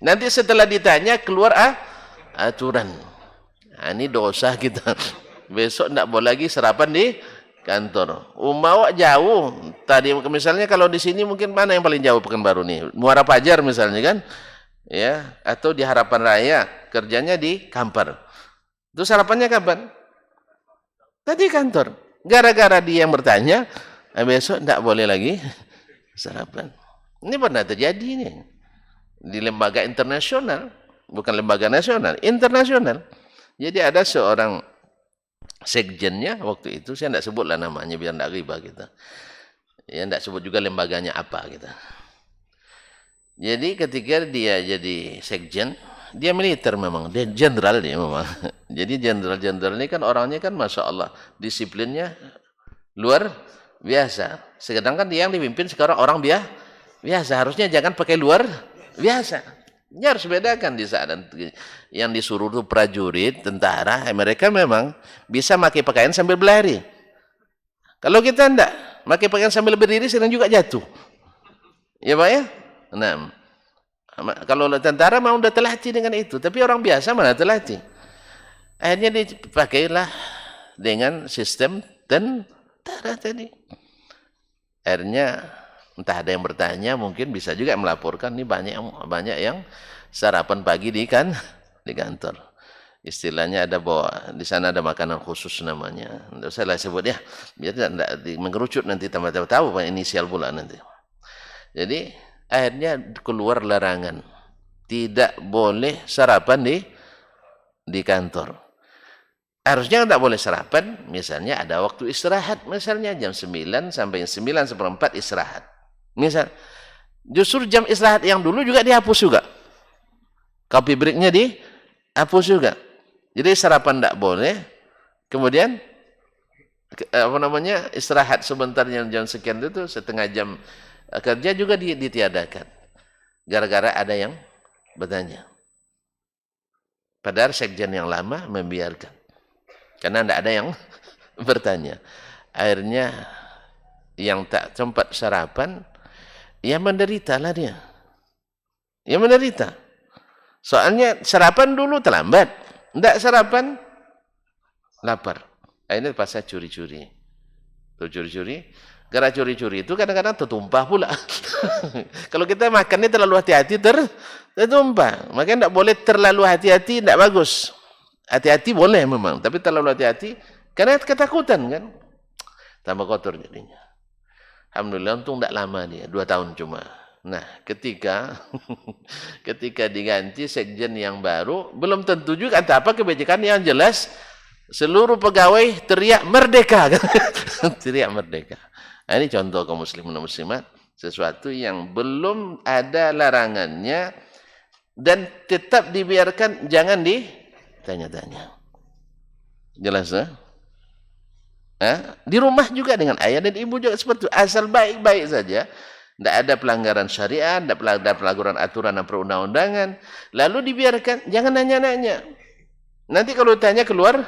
Nanti setelah ditanya keluar aturan. Ini dosa kita. Besok tidak boleh lagi sarapan di kantor. Umawa jauh. Tadi misalnya kalau di sini mungkin mana yang paling jauh Pekanbaru nih? Muara Pajar misalnya kan? Ya, atau di Harapan Raya, kerjanya di Kampar. Itu sarapannya kapan? Tadi kantor. Gara-gara dia yang bertanya, besok tidak boleh lagi sarapan. Ini pernah terjadi nih. Di lembaga internasional, bukan lembaga nasional, internasional. Jadi ada seorang sekjennya waktu itu, saya tidak sebutlah namanya biar tidak riba kita. Ya, tidak sebut juga lembaganya apa kita. Jadi ketika dia jadi sekjen, dia militer memang, dia jenderal dia memang. Jadi jenderal-jenderal ini kan orangnya kan Masya Allah, disiplinnya luar biasa. Sedangkan dia yang dipimpin sekarang orang biasa, harusnya jangan pakai luar biasa. Ini harus bedakan di saat yang disuruh itu prajurit, tentara, mereka memang bisa pakai pakaian sambil berlari. Kalau kita enggak, pakai pakaian sambil berdiri sedang juga jatuh. Ya Pak ya? Nah, kalau tentara mau udah terlatih dengan itu, tapi orang biasa mana terlatih. Akhirnya dipakailah dengan sistem tentara tadi. Akhirnya entah ada yang bertanya, mungkin bisa juga melaporkan, ini banyak yang sarapan pagi di kantor. Istilahnya ada bawa di sana ada makanan khusus namanya. Enggak usah lah sebut ya, biar tidak mengerucut nanti tambah-tambah tahu inisial pula nanti. Jadi akhirnya keluar larangan, tidak boleh sarapan di kantor. Harusnya tidak boleh sarapan, misalnya ada waktu istirahat, misalnya jam 9 sampai 9:04 istirahat. Misal, justru jam istirahat yang dulu juga dihapus juga. Coffee break-nya dihapus juga. Jadi sarapan tidak boleh, kemudian istirahat sebentar jam sekian itu setengah jam kerja juga ditiadakan. Gara-gara ada yang bertanya. Padahal sekjen yang lama membiarkan. Karena tidak ada yang bertanya. Akhirnya yang tak sempat sarapan, ya menderitalah dia. Ya menderita. Soalnya sarapan dulu terlambat. Tidak sarapan, lapar. Akhirnya pasal curi-curi. Curi-curi. Gara curi-curi itu kadang-kadang tertumpah pula. Kalau kita makannya terlalu hati-hati tertumpah. Makanya tidak boleh terlalu hati-hati, tidak bagus. Hati-hati boleh memang, tapi terlalu hati-hati karena ketakutan kan. Tambah kotor jadinya. Alhamdulillah untung tidak lama dia, 2 tahun cuma. Nah, ketika diganti sekjen yang baru, belum tentu juga entah apa kebijakan yang jelas seluruh pegawai teriak merdeka. Teriak merdeka. Nah, ini contoh kaum muslimin dan muslimat, sesuatu yang belum ada larangannya dan tetap dibiarkan, jangan ditanya-tanya. Jelas ya? Di rumah juga dengan ayah dan ibu juga seperti itu. Asal baik-baik saja. Tidak ada pelanggaran syariat, tidak ada pelanggaran aturan dan perundang-undangan. Lalu dibiarkan, jangan nanya-nanya. Nanti kalau tanya keluar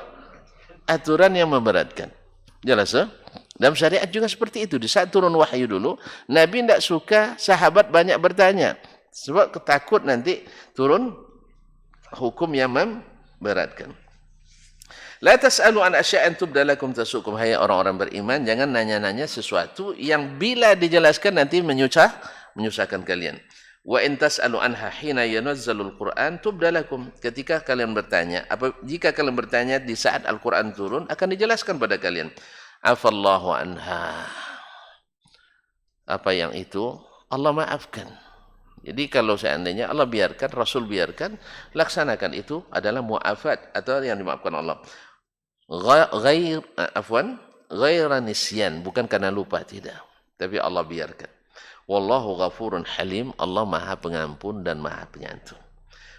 aturan yang memberatkan. Jelas ya? Dalam syariat juga seperti itu. Di saat turun wahyu dulu, Nabi tidak suka sahabat banyak bertanya. Sebab takut nanti turun hukum yang memberatkan. La tas'alu an asya'an tubda lakum tasukum. Hai orang-orang beriman, jangan nanya-nanya sesuatu yang bila dijelaskan nanti menyusahkan kalian. Wa in tas'alu anha hina yanazzalul Qur'an tubda lakum. Ketika kalian bertanya, jika kalian bertanya di saat Al-Qur'an turun, akan dijelaskan pada kalian. Afallahu anha. Apa yang itu? Allah maafkan. Jadi kalau seandainya Allah biarkan, Rasul biarkan, laksanakan, itu adalah mu'afat atau yang dimaafkan Allah. Ghaira nisyan, bukan karena lupa, tidak, tapi Allah biarkan. Wallahu ghafurun halim, Allah Maha Pengampun dan Maha Penyantun.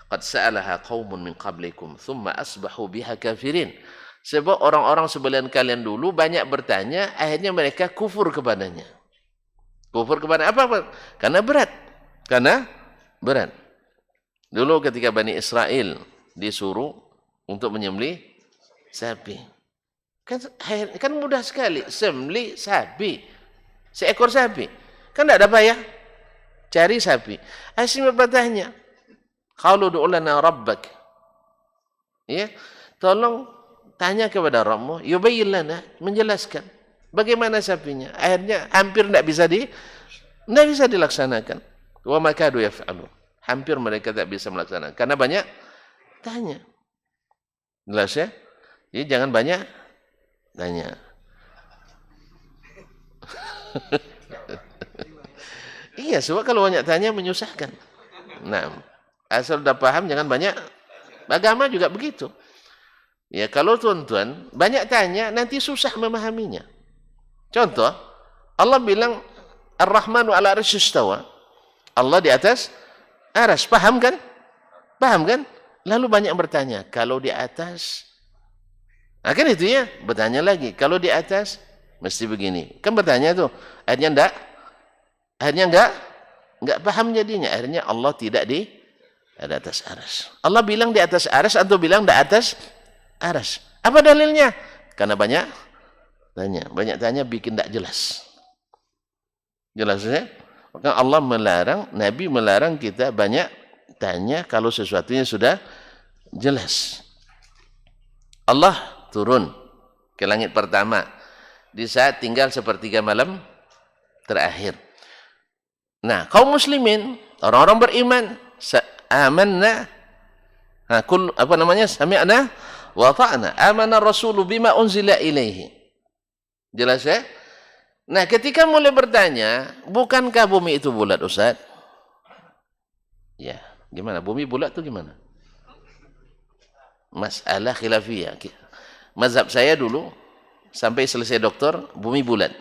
Qad sa'alaha qaumun min qablikum thumma asbahu biha kafirin. Sebab orang-orang sebelum kalian dulu banyak bertanya, akhirnya mereka kufur kepadanya. Kufur kepada apa? Karena berat. Karena berat. Dulu ketika Bani Israel disuruh untuk menyembelih sapi. Kan mudah sekali. Sembelih sapi. Seekor sapi. Kan tidak ada payah. Cari sapi. Asyik bertanya. Qalu du'u lana rabbak. Ya, tolong tanya kepada Rabbmu. Yubayyin lana, menjelaskan. Bagaimana sapinya? Akhirnya hampir tidak bisa dilaksanakan. Wa makadu yaf'alu. Hampir mereka tak bisa melaksanakan. Karena banyak tanya. Jelas ya? Jadi jangan banyak tanya. Iya, sebab kalau banyak tanya menyusahkan. Nah, asal sudah paham jangan banyak. Agama juga begitu. Ya, kalau tuan-tuan banyak tanya nanti susah memahaminya. Contoh, Allah bilang Ar-Rahmanu 'ala 'arsy istawa. Allah di atas aras, paham kan? Paham kan? Lalu banyak bertanya, kalau di atas, nah kan itu ya, bertanya lagi, kalau di atas mesti begini. Kan bertanya tuh, akhirnya enggak paham jadinya. Akhirnya Allah tidak di atas aras. Allah bilang di atas aras atau bilang di atas aras. Apa dalilnya? Karena banyak tanya bikin tak jelas. Jelas ya? Maka Allah melarang, Nabi melarang kita banyak tanya kalau sesuatunya sudah jelas. Allah turun ke langit pertama di saat tinggal sepertiga malam terakhir. Nah, kaum muslimin, orang-orang beriman, amanna, sami'na wa ta'na. Amana rasulu bima unzila ilaihi. Jelas ya? Nah, ketika mulai bertanya, bukankah bumi itu bulat, Ustaz? Ya, gimana? Bumi bulat itu gimana? Masalah khilafiyah. Mazhab saya dulu, sampai selesai doktor, bumi bulat.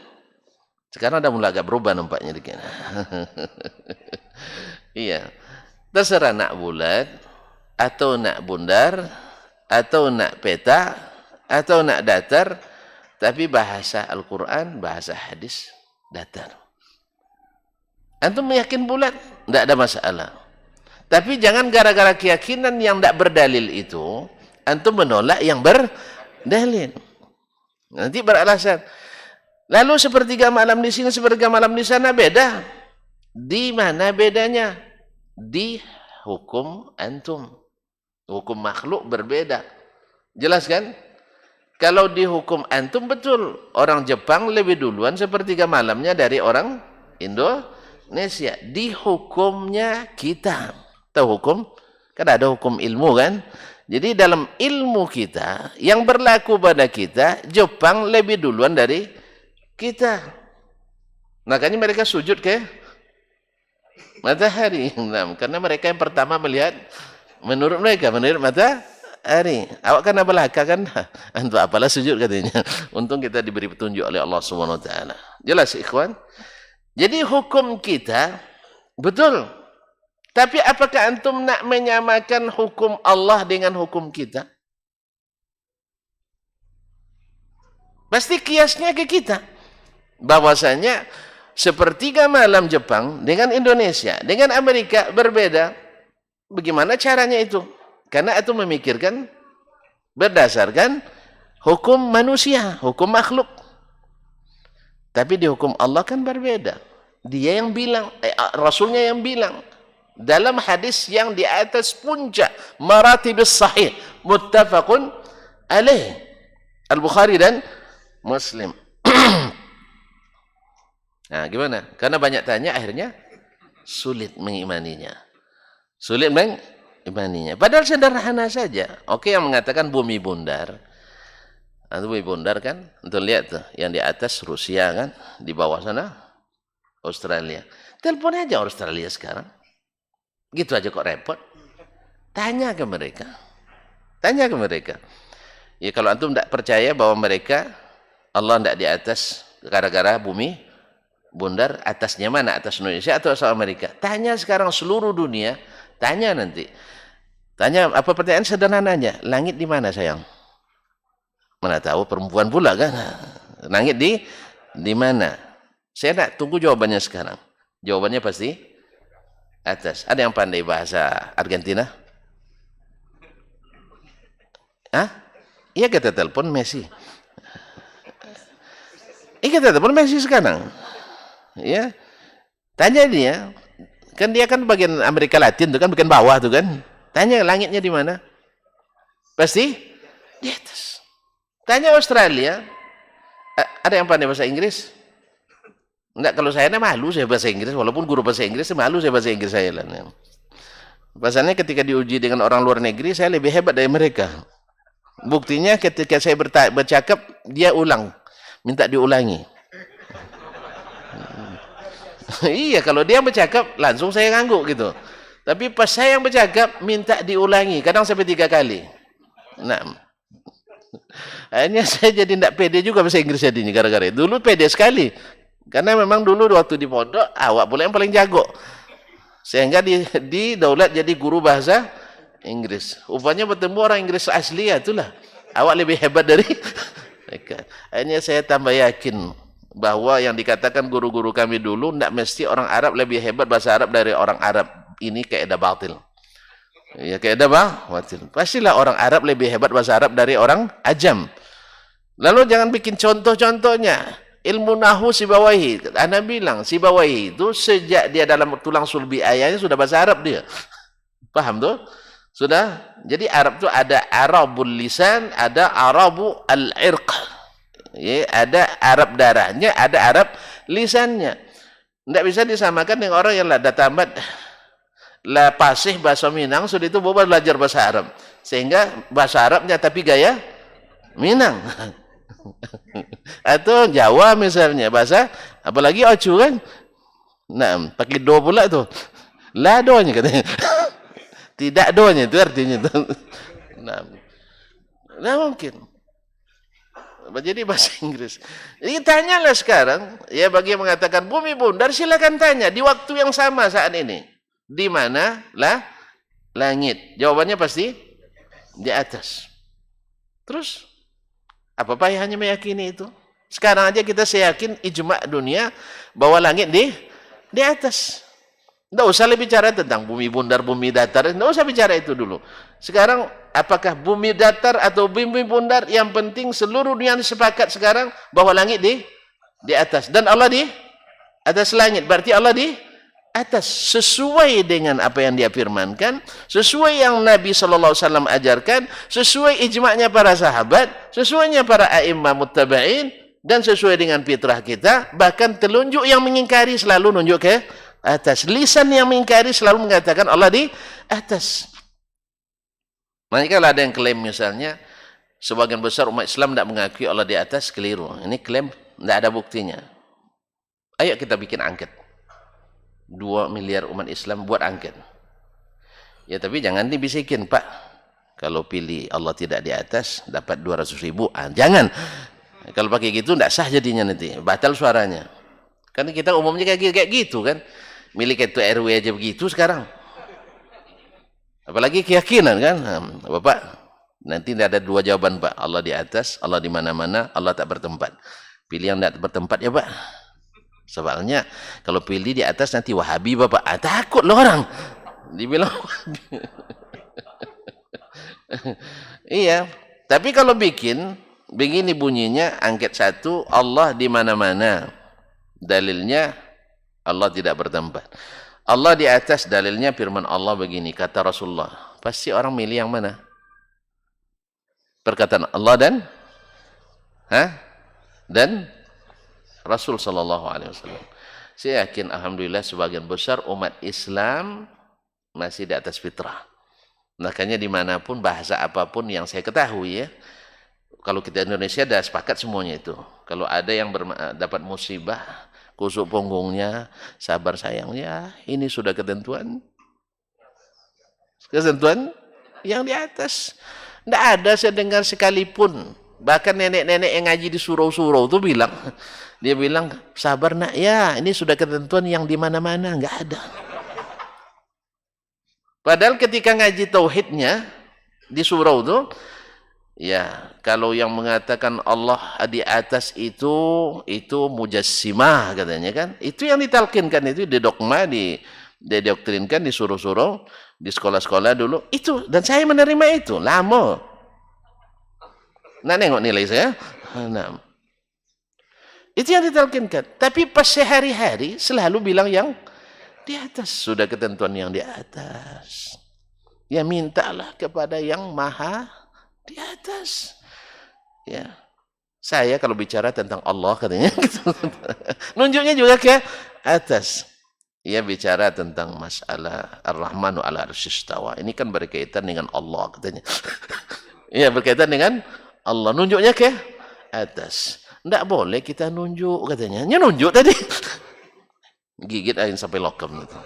Sekarang udah mulai agak berubah nampaknya dikit. Iya. Terserah nak bulat, atau nak bundar, atau nak peta, atau nak datar, tapi bahasa Al-Quran, bahasa hadis, datar. Antum yakin bulat? Tidak ada masalah. Tapi jangan gara-gara keyakinan yang tidak berdalil itu, antum menolak yang berdalil. Nanti beralasan. Lalu sepertiga malam di sini, sepertiga malam di sana, beda. Di mana bedanya? Di hukum antum. Hukum makhluk berbeda. Jelas kan? Kalau di hukum antum betul, orang Jepang lebih duluan sepertiga malamnya dari orang Indonesia. Di hukumnya kita. Tahu hukum? Kan ada hukum ilmu kan? Jadi dalam ilmu kita, yang berlaku pada kita, Jepang lebih duluan dari kita. Makanya mereka sujud ke Matahari. Nah, karena mereka yang pertama melihat, menurut matahari. Awak kan belaka kan? Untuk apalah sujud katanya. Untung kita diberi petunjuk oleh Allah Subhanahu wa taala. Jelas ikhwan? Jadi hukum kita betul. Tapi apakah antum nak menyamakan hukum Allah dengan hukum kita? Pasti kiasnya ke kita. Bahwasanya sepertiga malam Jepang dengan Indonesia, dengan Amerika berbeda. Bagaimana caranya itu? Karena itu memikirkan berdasarkan hukum manusia, hukum makhluk. Tapi di hukum Allah kan berbeda. Dia yang bilang, Rasulnya yang bilang. Dalam hadis yang di atas puncak maratibus sahih, muttafaqun alaih. Al-Bukhari dan Muslim. Nah, gimana? Karena banyak tanya, akhirnya sulit mengimaninya. Sulit mengimaninya. Padahal sederhana saja. Oke, yang mengatakan bumi bundar. Bumi bundar kan, untuk lihat tuh, yang di atas Rusia kan, di bawah sana Australia. Telepon aja Australia sekarang. Gitu aja kok repot. Tanya ke mereka. Tanya ke mereka. Ya kalau antum tidak percaya bahwa mereka, Allah tidak di atas, gara-gara bumi bundar, atasnya mana? Atas Indonesia atau asal Amerika? Tanya sekarang seluruh dunia, tanya nanti. Tanya, apa pertanyaan sederhananya? Langit di mana sayang? Mana tahu perempuan pula kan? Langit di mana? Saya nak tunggu jawabannya sekarang. Jawabannya pasti atas. Ada yang pandai bahasa Argentina? Hah? Iya kita telepon Messi. Kita telepon Messi sekarang. Ya. Tanya dia. Kan dia kan bagian Amerika Latin tuh kan, bagian bawah tuh kan. Tanya langitnya di mana? Pasti di atas. Tanya Australia, ada yang pandai bahasa Inggris? Enggak, kalau saya malu saya bahasa Inggris, walaupun guru bahasa Inggris, malu saya bahasa Inggris saya lah. Pasalnya ketika diuji dengan orang luar negeri, saya lebih hebat dari mereka. Buktinya ketika saya bercakap, dia ulang, minta diulangi. Iya, kalau dia bercakap, langsung saya ngangguk gitu. Tapi pas saya yang bercakap, minta diulangi, kadang sampai 3 kali. Nah, akhirnya saya jadi tidak pede juga bahasa Inggris jadinya gara-gara itu. Dulu pede sekali. Karena memang dulu waktu di pondok, awak pula yang paling jago. Sehingga di daulat jadi guru bahasa Inggris. Rupanya bertemu orang Inggris asli, ya itulah. Awak lebih hebat dari mereka. Akhirnya saya tambah yakin bahwa yang dikatakan guru-guru kami dulu, tidak mesti orang Arab lebih hebat bahasa Arab dari orang Arab. Ini kaidah batil. Ya kaidah batil. Pastilah orang Arab lebih hebat bahasa Arab dari orang Ajam. Lalu jangan bikin contoh-contohnya. Ilmu nahu Sibawahi. Anda bilang Sibawahi itu sejak dia dalam tulang sulbi ayahnya sudah bahasa Arab dia. Paham tuh? Sudah. Jadi Arab itu ada Arabul lisan, ada Arabu al-irq. Ya, ada Arab darahnya, ada Arab lisannya. Tidak bisa disamakan dengan orang yang lada tamat lah pasih bahasa Minang, sudah itu bawa belajar bahasa Arab. Sehingga bahasa Arabnya tapi gaya Minang. Atau Jawa misalnya, bahasa apalagi Ocu kan. Nah, pakai do pula tuh. La donya katanya. Tidak donya itu artinya tuh. Nah mungkin. Jadi bahasa Inggris. Jadi tanyalah sekarang, ya bagi yang mengatakan bumi bundar, silakan tanya di waktu yang sama saat ini. Di mana lah langit? Jawabannya pasti di atas. Terus apa payahnya meyakini itu? Sekarang aja kita yakin ijma' dunia bahwa langit di atas. Tidak usah lebih bicara tentang bumi bundar, bumi datar. Tidak usah bicara itu dulu. Sekarang apakah bumi datar atau bumi bundar? Yang penting seluruh dunia sepakat sekarang bahwa langit di atas. Dan Allah di atas langit. Berarti Allah di atas. Sesuai dengan apa yang dia firmankan. Sesuai yang Nabi SAW ajarkan. Sesuai ijma'nya para sahabat. Sesuainya para a'immah muttaba'in. Dan sesuai dengan fitrah kita. Bahkan telunjuk yang mengingkari selalu nunjuk ke atas. Lisan yang mengingkari selalu mengatakan Allah di atas. Makanya kalau ada yang klaim misalnya sebagian besar umat Islam tidak mengakui Allah di atas, keliru. Ini klaim tidak ada buktinya. Ayo kita bikin angket. 2 miliar umat Islam buat angket. Ya tapi jangan dibisikin, Pak. Kalau pilih Allah tidak di atas, dapat 200.000. Jangan. Kalau pakai gitu tidak sah jadinya nanti. Batal suaranya. Kan kita umumnya kayak gitu kan. Milik ketua RW aja begitu sekarang. Apalagi keyakinan kan. Bapak, nanti tidak ada 2 jawaban, Pak. Allah di atas, Allah di mana-mana, Allah tak bertempat. Pilih yang tidak bertempat ya, Pak. Soalnya kalau pilih di atas nanti Wahabi, Bapak. Takut loh orang. Dibilang iya, tapi kalau bikin begini bunyinya angket 1, Allah di mana-mana, dalilnya Allah tidak bertempat. Allah di atas, dalilnya firman Allah begini, kata Rasulullah. Pasti orang milih yang mana? Perkataan Allah dan Rasul sallallahu alaihi wasallam. Saya yakin alhamdulillah sebagian besar umat Islam masih di atas fitrah. Makanya dimanapun bahasa apapun yang saya ketahui ya, kalau kita Indonesia dah sepakat semuanya itu. Kalau ada yang dapat musibah, kusuk punggungnya, sabar sayang, ya ini sudah ketentuan yang di atas. Tidak ada saya dengar sekalipun, bahkan nenek-nenek yang ngaji di surau-surau itu bilang, dia bilang sabar nak ya, ini sudah ketentuan yang di mana-mana, nggak ada. Padahal ketika ngaji tauhidnya di surau itu, ya kalau yang mengatakan Allah di atas itu mujassimah katanya kan, itu yang ditalkinkan, itu didogma, didoktrinkan di surau-surau, di sekolah-sekolah dulu itu, dan saya menerima itu lama. Nah nengok nilai saya, nah itu yang ditalkinkan. Tapi pas sehari-hari selalu bilang yang di atas, sudah ketentuan yang di atas. Ya mintalah kepada yang maha di atas. Ya. Saya kalau bicara tentang Allah katanya, nunjuknya juga ke atas. Ya bicara tentang masalah Ar-Rahmanu 'ala arsyistawa. Ini kan berkaitan dengan Allah katanya. Ya berkaitan dengan Allah, nunjuknya ke atas. Tidak boleh kita nunjuk katanya. Nya nunjuk tadi. Gigit aja sampai lokem itu.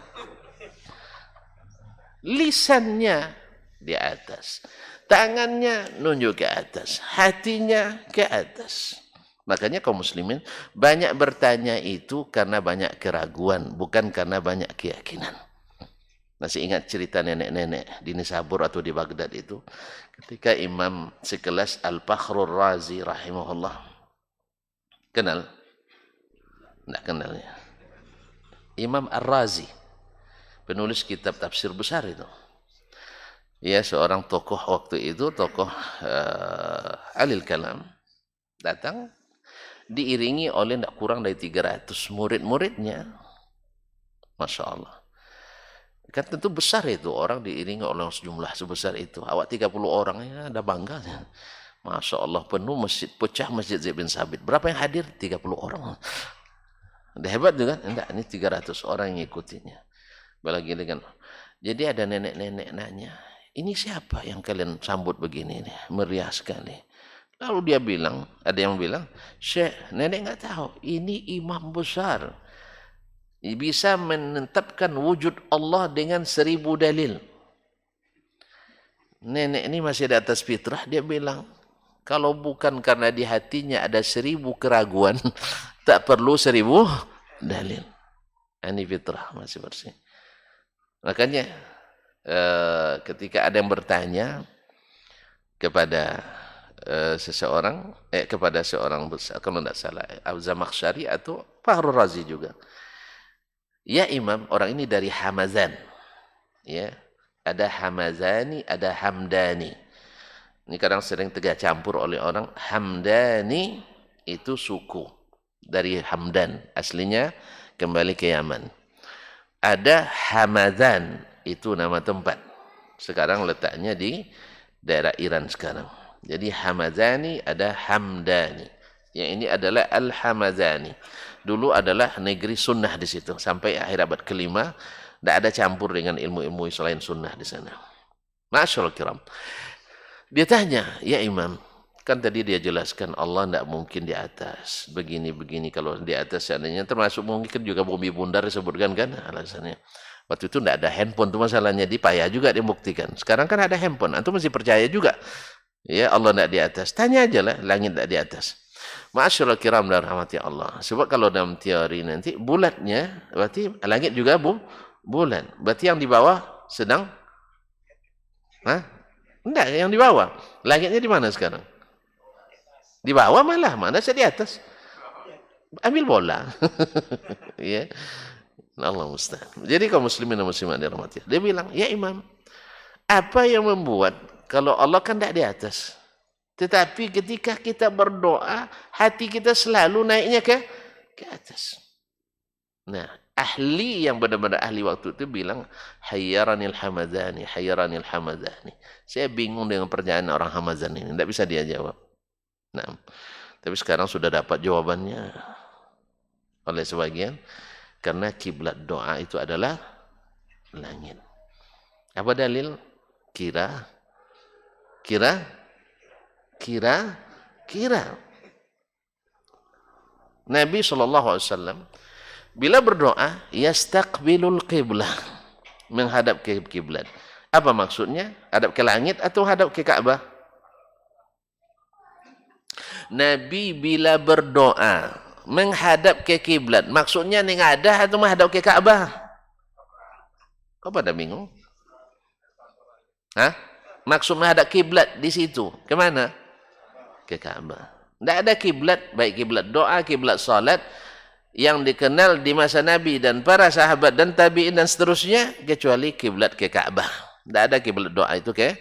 Lisannya di atas, tangannya nunjuk ke atas, hatinya ke atas. Makanya kaum muslimin banyak bertanya itu karena banyak keraguan, bukan karena banyak keyakinan. Masih ingat cerita nenek-nenek di Nisabur atau di Baghdad itu, ketika imam sekelas Al-Fakhrur Razi rahimahullah, kenal? Tidak kenalnya. Imam Ar-Razi, penulis kitab tafsir besar itu. Ya, seorang tokoh waktu itu, tokoh alil kalam, datang diiringi oleh tidak kurang dari 300 murid-muridnya. Masya Allah. Kan tentu besar itu, orang diiringi oleh sejumlah sebesar itu. Awak 30 orang, ya ada bangga. Masya Allah, penuh masjid, pecah masjid Zaid bin Sabit. Berapa yang hadir? 30 orang. Udah hebat juga, enggak, ini 300 orang yang ngikutinya. Apalagi dengan, jadi ada nenek-nenek nanya, ini siapa yang kalian sambut begini nih, meriah sekali. Lalu dia bilang, ada yang bilang, Syekh, nenek nggak tahu, ini imam besar, bisa menetapkan wujud Allah dengan 1000 dalil. Nenek ini masih di atas fitrah, dia bilang, kalau bukan karena di hatinya ada 1000 keraguan, tak perlu 1000 dalil. Ini fitrah masih bersih. Makanya ketika ada yang bertanya kepada seseorang, kepada seorang besar, kalau tidak salah, Az-Zamakhsyari atau Fakhrur Razi juga. Ya imam, orang ini dari Hamazan. Ya, ada Hamazani, ada Hamdani. Ini kadang sering tegak campur oleh orang. Hamdani itu suku dari Hamdan, aslinya kembali ke Yaman. Ada Hamadan, itu nama tempat. Sekarang letaknya di daerah Iran sekarang. Jadi Hamadani, ada Hamdani. Yang ini adalah Al-Hamadani. Dulu adalah negeri sunnah di situ. Sampai akhir abad ke-5, tidak ada campur dengan ilmu-ilmu selain sunnah di sana. Masyaallah kiram. Dia tanya, ya imam, Kan tadi dia jelaskan Allah tidak mungkin di atas. Begini-begini kalau di atas seandainya termasuk mungkin juga bumi bundar disebutkan kan alasannya. Waktu itu tidak ada handphone tuh masalahnya, payah juga dibuktikan. Sekarang kan ada handphone, antum mesti percaya juga. Ya Allah tidak di atas. Tanya aja lah langit tidak di atas. Ma'asyiral kiram dan rahmati Allah. Sebab kalau dalam teori nanti bulatnya berarti langit juga bulat. Berarti yang di bawah sedang Enggak, yang di bawah. Langitnya di mana sekarang? Di bawah malah, mana saya di atas. Ambil bola. Ya. Allah musta'an. Jadi kaum muslimin dan muslimat dirahmati. Dia bilang, "Ya Imam, apa yang membuat kalau Allah kan tidak di atas. Tetapi ketika kita berdoa, hati kita selalu naiknya ke atas." Nah, ahli yang benar-benar ahli waktu itu bilang, "Hayyaranil hamadani, hayyaranil hamadani." Saya bingung dengan pertanyaan orang Hamadan ini, tidak bisa dia jawab. Nah, tapi sekarang sudah dapat jawabannya oleh sebagian, karena kiblat doa itu adalah langit. Apa dalil? Kira. Nabi SAW bila berdoa, yastaqbilul qiblah, menghadap ke kiblat. Apa maksudnya? Hadap ke langit atau hadap ke Ka'bah? Nabi bila berdoa menghadap ke kiblat, maksudnya nengadah atau menghadap ke Ka'bah? Kau pada bingung? Maksud menghadap kiblat di situ, ke mana? Ke Ka'bah. Tidak ada kiblat, baik kiblat doa, kiblat salat yang dikenal di masa Nabi dan para sahabat dan tabi'in dan seterusnya, kecuali kiblat ke Ka'bah. Tidak ada kiblat doa itu ke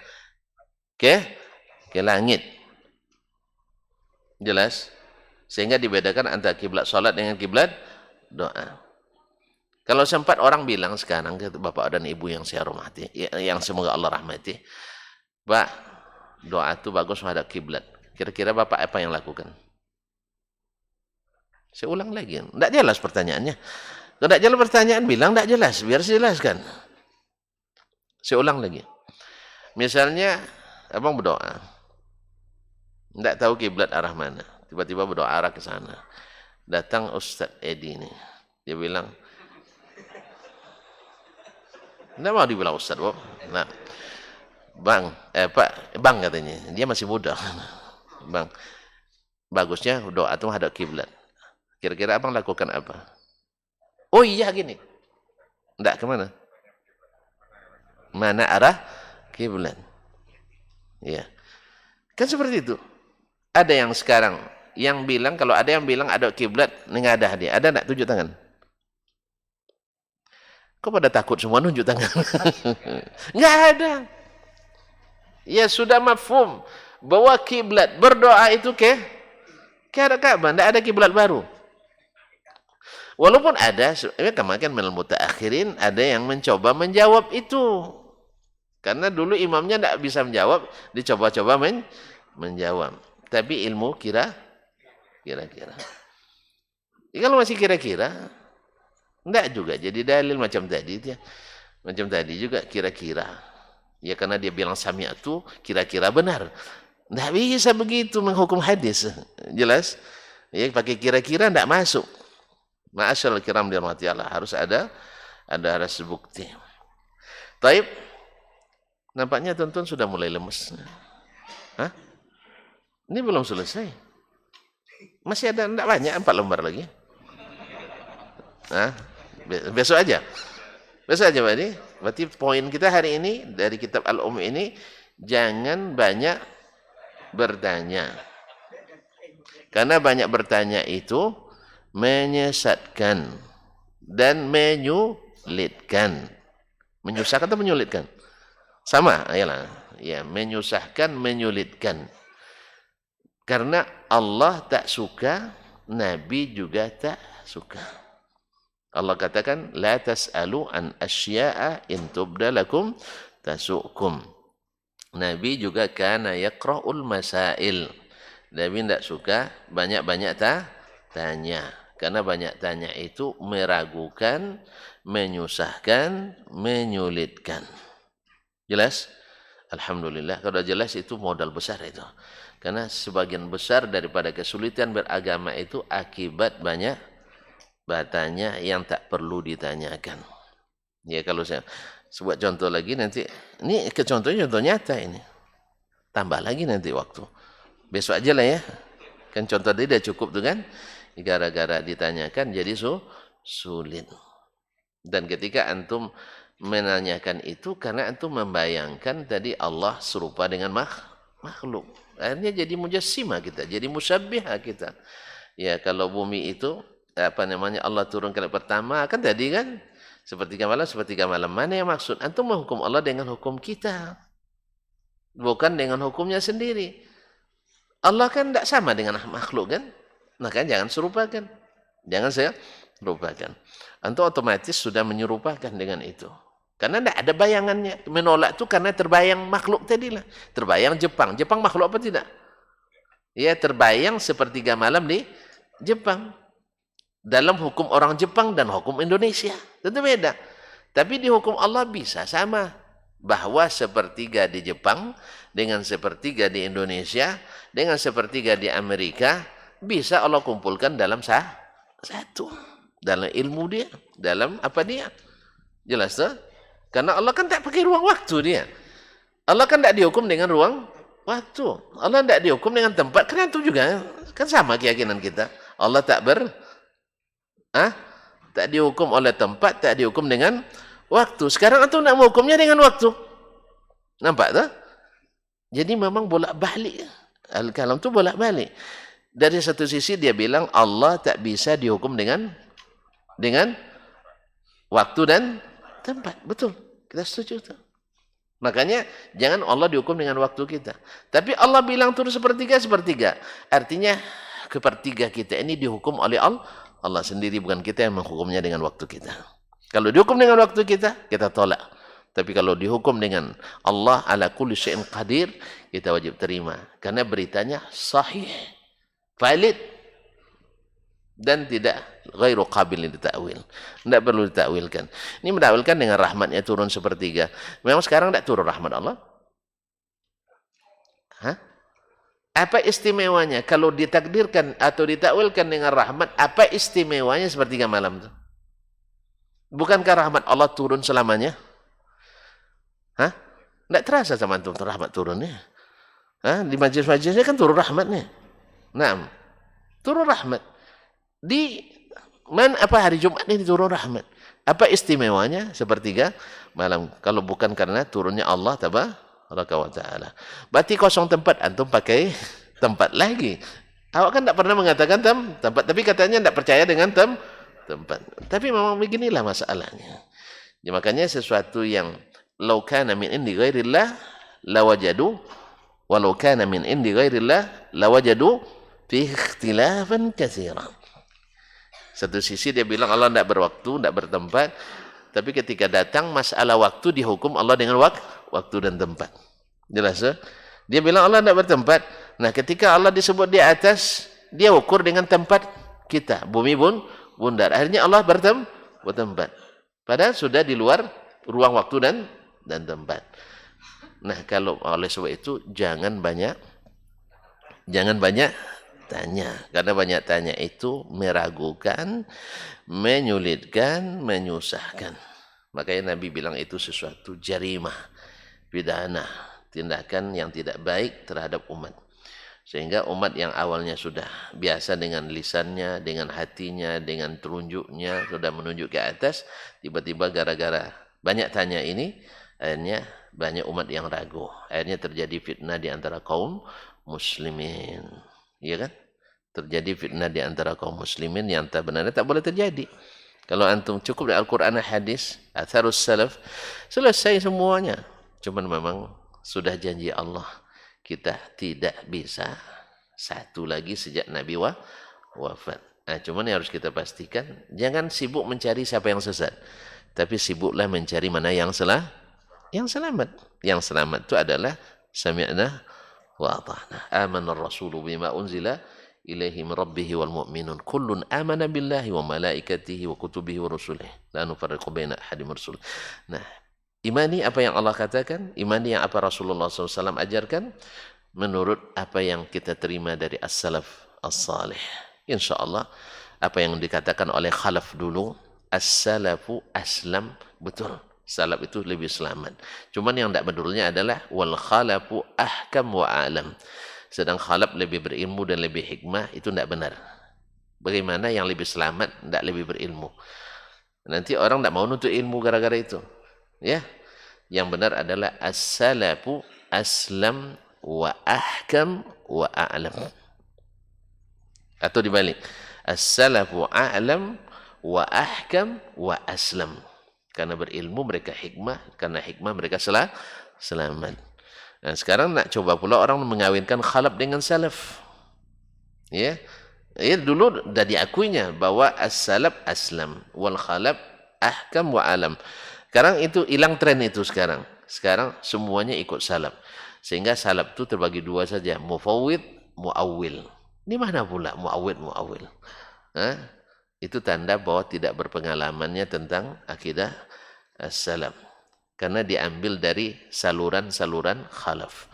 langit. Jelas? Sehingga dibedakan antara kiblat salat dengan kiblat doa. Kalau sempat orang bilang sekarang ke bapak dan ibu yang saya hormati, yang semoga Allah rahmati, Pak, doa itu bagus menghadap kiblat. Kira-kira bapak apa yang lakukan? Saya ulang lagi, tidak jelas pertanyaannya. Kalau tidak jelas pertanyaan, bilang tidak jelas, biar saya jelaskan. Saya ulang lagi. Misalnya, abang berdoa, tidak tahu kiblat arah mana, tiba-tiba berdoa arah ke sana. Datang Ustaz Edi ini, dia bilang, tidak mau dibilang Ustaz, Bob. Nah, Pak, Bang katanya, dia masih muda. Bang, bagusnya doa itu menghadap kiblat. Kira-kira abang lakukan apa? Oh iya gini. Enggak, kemana? Mana arah kiblat? Ya. Kan seperti itu. Ada yang sekarang yang bilang, kalau ada yang bilang ada kiblat, nengadah dia. Ada enggak tunjuk tangan? Kok pada takut semua nunjuk tangan? Enggak ada. Ya sudah mafhum bahwa kiblat berdoa itu ke arah Ka'bah, enggak ada kiblat baru. Walaupun ada, kemarin minal mutaakhirin, ada yang mencoba menjawab itu. Karena dulu imamnya tidak bisa menjawab, dicoba-coba menjawab. Tapi ilmu kira-kira. Ya, kalau masih kira-kira, tidak juga. Jadi dalil macam tadi. Macam tadi juga kira-kira. Ya karena dia bilang sami'atu, kira-kira benar. Tidak bisa begitu menghukum hadis. Jelas? Ya pakai kira-kira tidak masuk. Ma'asyarul kiram dirahmati Allah, harus ada bukti. Taib, nampaknya tuan-tuan sudah mulai lemes. Ini belum selesai. Masih ada tidak banyak, 4 lembar lagi. Besok aja. Besok aja Pak ini. Berarti poin kita hari ini dari kitab Al-Ummi ini, jangan banyak bertanya. Karena banyak bertanya itu menyesatkan dan menyulitkan. Menyusahkan atau menyulitkan? Sama, ayolah. Ya, menyusahkan, menyulitkan. Karena Allah tak suka, Nabi juga tak suka. Allah katakan, la tas'alu an asya'a in tubda lakum tasu'kum. Nabi juga kana yaqra'ul masail. Nabi tidak suka banyak-banyak tanya. Karena banyak tanya itu meragukan, menyusahkan, menyulitkan. Jelas? Alhamdulillah. Kalau jelas itu modal besar itu. Karena sebagian besar daripada kesulitan beragama itu akibat banyak bertanya yang tak perlu ditanyakan. Ya kalau saya buat contoh lagi nanti, ini contohnya contoh nyata ini. Tambah lagi nanti waktu. Besok aja lah ya. Kan contoh tadi udah cukup tuh kan. Gara-gara ditanyakan jadi sulit. Dan ketika antum menanyakan itu karena antum membayangkan tadi Allah serupa dengan makhluk. Akhirnya jadi mujassimah kita, jadi musyabbihah kita. Ya kalau bumi itu apa namanya Allah turun kali pertama kan tadi kan sepertiga malam mana yang maksud antum menghukum Allah dengan hukum kita bukan dengan hukumnya sendiri. Allah kan tidak sama dengan makhluk kan, maka jangan serupakan, jangan saya serupakan. Antum otomatis sudah menyerupakan dengan itu karena tidak ada bayangannya. Menolak itu karena terbayang makhluk tadilah, terbayang Jepang makhluk apa tidak ya, terbayang sepertiga malam di Jepang. Dalam hukum orang Jepang dan hukum Indonesia tentu beda. Tapi di hukum Allah bisa sama. Bahwa sepertiga di Jepang dengan sepertiga di Indonesia dengan sepertiga di Amerika bisa Allah kumpulkan dalam satu. Dalam ilmu dia, dalam apa dia. Jelas tuh? Karena Allah kan tak pakai ruang waktu dia. Allah kan tak dihukum dengan ruang waktu. Allah tak dihukum dengan tempat. Karena itu juga kan sama keyakinan kita. Allah tak tak dihukum oleh tempat, tak dihukum dengan waktu. Sekarang antum nak menghukumnya dengan waktu. Nampak tak? Jadi memang bolak-balik. Al-kalam itu bolak-balik. Dari satu sisi dia bilang Allah tak bisa dihukum dengan waktu dan tempat. Betul. Kita setuju tuh. Makanya jangan Allah dihukum dengan waktu kita. Tapi Allah bilang turun sepertiga. Artinya sepertiga kita ini dihukum oleh Allah sendiri, bukan kita yang menghukumnya dengan waktu kita. Kalau dihukum dengan waktu kita tolak. Tapi kalau dihukum dengan Allah ala kulli syai'in qadir, kita wajib terima. Karena beritanya sahih, valid, dan tidak ghairu qabil ditakwil. Tidak perlu ditakwilkan. Ini mendakwilkan dengan rahmatnya turun sepertiga. Memang sekarang tidak turun rahmat Allah? Apa istimewanya? Kalau ditakdirkan atau ditakwilkan dengan rahmat, apa istimewanya sepertiga malam itu? Bukankah rahmat Allah turun selamanya? Tidak terasa sama antum rahmat turunnya. Di majlis-majlisnya kan turun rahmatnya. Nah, turun rahmat. Di hari Jumat ini turun rahmat. Apa istimewanya sepertiga malam? Kalau bukan karena turunnya Allah Tabaraka wa ta'ala. Berarti kosong tempat, antum pakai tempat lagi. Awak kan tidak pernah mengatakan tempat, tapi katanya tidak percaya dengan tempat. Tapi memang beginilah masalahnya. Ya, makanya sesuatu yang law kana min indi ghairillah lawajadu walau kana min indi ghairillah lawajadu fi ikhtilafan katsiran. Satu sisi dia bilang Allah tidak berwaktu, tidak bertempat. Tapi ketika datang masalah waktu dihukum Allah dengan waktu dan tempat. Jelas ya? Dia bilang Allah tidak bertempat. Nah ketika Allah disebut di atas, dia ukur dengan tempat kita. Bumi bundar. Akhirnya Allah bertempat. Padahal sudah di luar ruang waktu dan tempat. Nah kalau oleh sebab itu jangan banyak tanya. Karena banyak tanya itu meragukan, menyulitkan, menyusahkan. Makanya Nabi bilang itu sesuatu jarimah, pidana, tindakan yang tidak baik terhadap umat. Sehingga umat yang awalnya sudah biasa dengan lisannya, dengan hatinya, dengan telunjuknya, sudah menunjuk ke atas, tiba-tiba gara-gara banyak tanya ini, akhirnya banyak umat yang ragu. Akhirnya terjadi fitnah di antara kaum muslimin. Iya kan? Terjadi fitnah di antara kaum muslimin yang sebenarnya tak boleh terjadi. Kalau antum cukup dari Al-Quran dan hadis, atharus salaf, selesai semuanya. Cuman memang sudah janji Allah, kita tidak bisa satu lagi sejak Nabi wafat. Nah, cuman yang harus kita pastikan, jangan sibuk mencari siapa yang sesat. Tapi sibuklah mencari mana yang selamat. Yang selamat itu adalah sami'na wa ata'na. Amana ar-rasulu bima unzila ilaihi min rabbihi wal mu'minun kullun amana billahi wa malaikatihi wa kutubihi wa rusulihi la nufarriqu baina ahadin min rusulihi. Nah, imani apa yang Allah katakan, imani yang apa Rasulullah SAW ajarkan, menurut apa yang kita terima dari as-salaf as-salih. Insyaallah apa yang dikatakan oleh khalaf dulu, as-salafu aslam, betul. Salaf itu lebih selamat. Cuman yang tidak betulnya adalah wal khalafu ahkam wa alam. Sedang khalaf lebih berilmu dan lebih hikmah, itu tidak benar. Bagaimana yang lebih selamat tidak lebih berilmu? Nanti orang tidak mau nuntut ilmu gara-gara itu. Ya. Yang benar adalah as-salafu aslam wa ahkam wa a'lam. Atau dibalik. As-salafu a'lam wa ahkam wa aslam. Karena berilmu mereka hikmah, karena hikmah mereka selamat. Nah, sekarang nak coba pula orang mengawinkan khalaf dengan salaf. Ya. Dulu dah diakuinya bahwa as-salaf aslam wal khalaf ahkam wa alam. Sekarang itu hilang tren itu sekarang. Sekarang semuanya ikut salaf. Sehingga salaf itu terbagi dua saja, mufawwid, muawwil. Di mana pula muawwid, muawwil? Itu tanda bahwa tidak berpengalamannya tentang akidah as-salaf. Karena diambil dari saluran-saluran khalaf.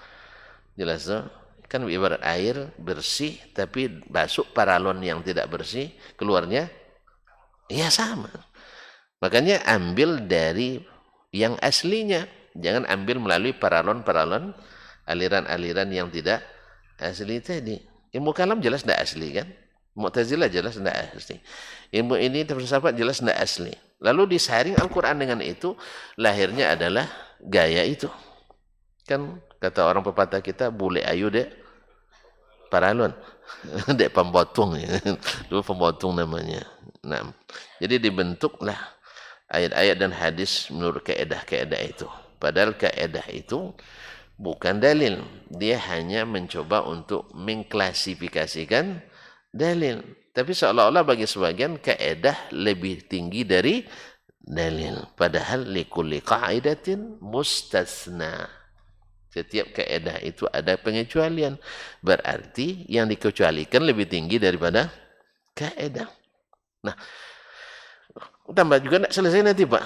Jelas tak? Kan ibarat air bersih tapi masuk paralon yang tidak bersih, keluarnya ya sama. Makanya ambil dari yang aslinya. Jangan ambil melalui paralon-paralon, aliran-aliran yang tidak asli tadi. Ilmu kalam jelas tidak asli kan? Mu'tazilah jelas tidak asli. Ilmu ini filsafat jelas tidak asli. Lalu disaring Al-Quran dengan itu, lahirnya adalah gaya itu. Kan kata orang pepatah kita, bule ayu dek paralon. Dek pembotung. Dulu pembotung namanya. Nah, jadi dibentuklah ayat-ayat dan hadis menurut kaedah-kaedah itu. Padahal kaedah itu bukan dalil. Dia hanya mencoba untuk mengklasifikasikan dalil. Tapi seolah-olah bagi sebagian kaedah lebih tinggi dari dalil. Padahal likulli qa'idatin mustasna. Setiap kaedah itu ada pengecualian. Berarti yang dikecualikan lebih tinggi daripada kaedah. Nah, tambah juga tidak selesai nanti Pak.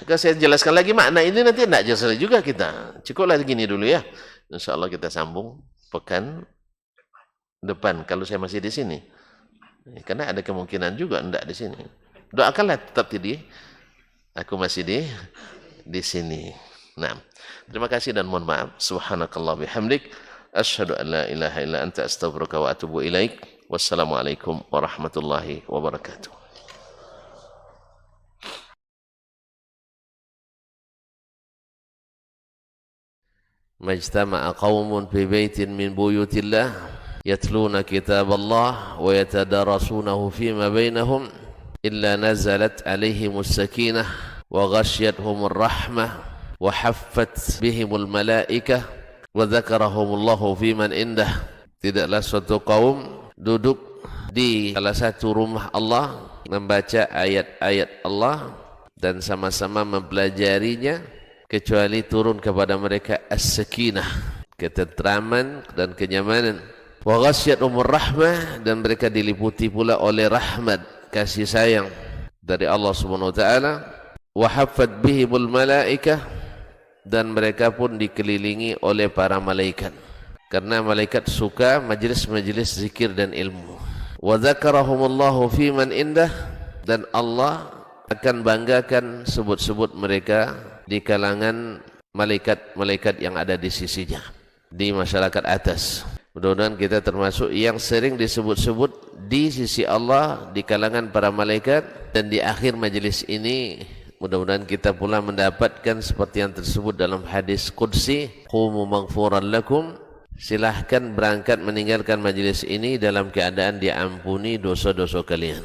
Kalau saya jelaskan lagi makna ini nanti tidak selesai juga kita. Cukuplah gini dulu ya. InsyaAllah kita sambung pekan depan kalau saya masih di sini. Karena ada kemungkinan juga tidak di sini. Doakanlah tetap di aku masih di sini. Nah, terima kasih dan mohon maaf. Subhanakallah bihamdik. Asyhadu an la ilaha illa anta astaghfiruka wa atubu ilaik. Wassalamualaikum warahmatullahi wabarakatuh. Majtama'a qaumun fi baitin min buyutillah yatluna kitab Allah wa yatadarasunahu fima bainahum illa nazalat alaihimus sakinah wa ghashiyatuhumur rahmah wa haffat bihimul malaikah wa dzakarahumullahu fiman indah. Tidaklah suatu kaum duduk di salah satu rumah Allah membaca ayat-ayat Allah dan sama-sama mempelajarinya kecuali turun kepada mereka as-sakinah, ketentraman dan kenyamanan. Wa ghasyiyatuhumur rahmah, dan mereka diliputi pula oleh rahmat, kasih sayang dari Allah Subhanahu wa taala. Wa haffat bihimul malaikah, dan mereka pun dikelilingi oleh para malaikat. Karena malaikat suka majlis-majlis zikir dan ilmu. Wa dzakarahumullahu fiman indah, dan Allah akan banggakan sebut-sebut mereka di kalangan malaikat-malaikat yang ada di sisinya, di masyarakat atas. Mudah-mudahan kita termasuk yang sering disebut-sebut di sisi Allah, di kalangan para malaikat. Dan di akhir majelis ini mudah-mudahan kita pula mendapatkan seperti yang tersebut dalam hadis qudsi, qumu maghfuran lakum, silahkan berangkat meninggalkan majelis ini dalam keadaan diampuni dosa-dosa kalian.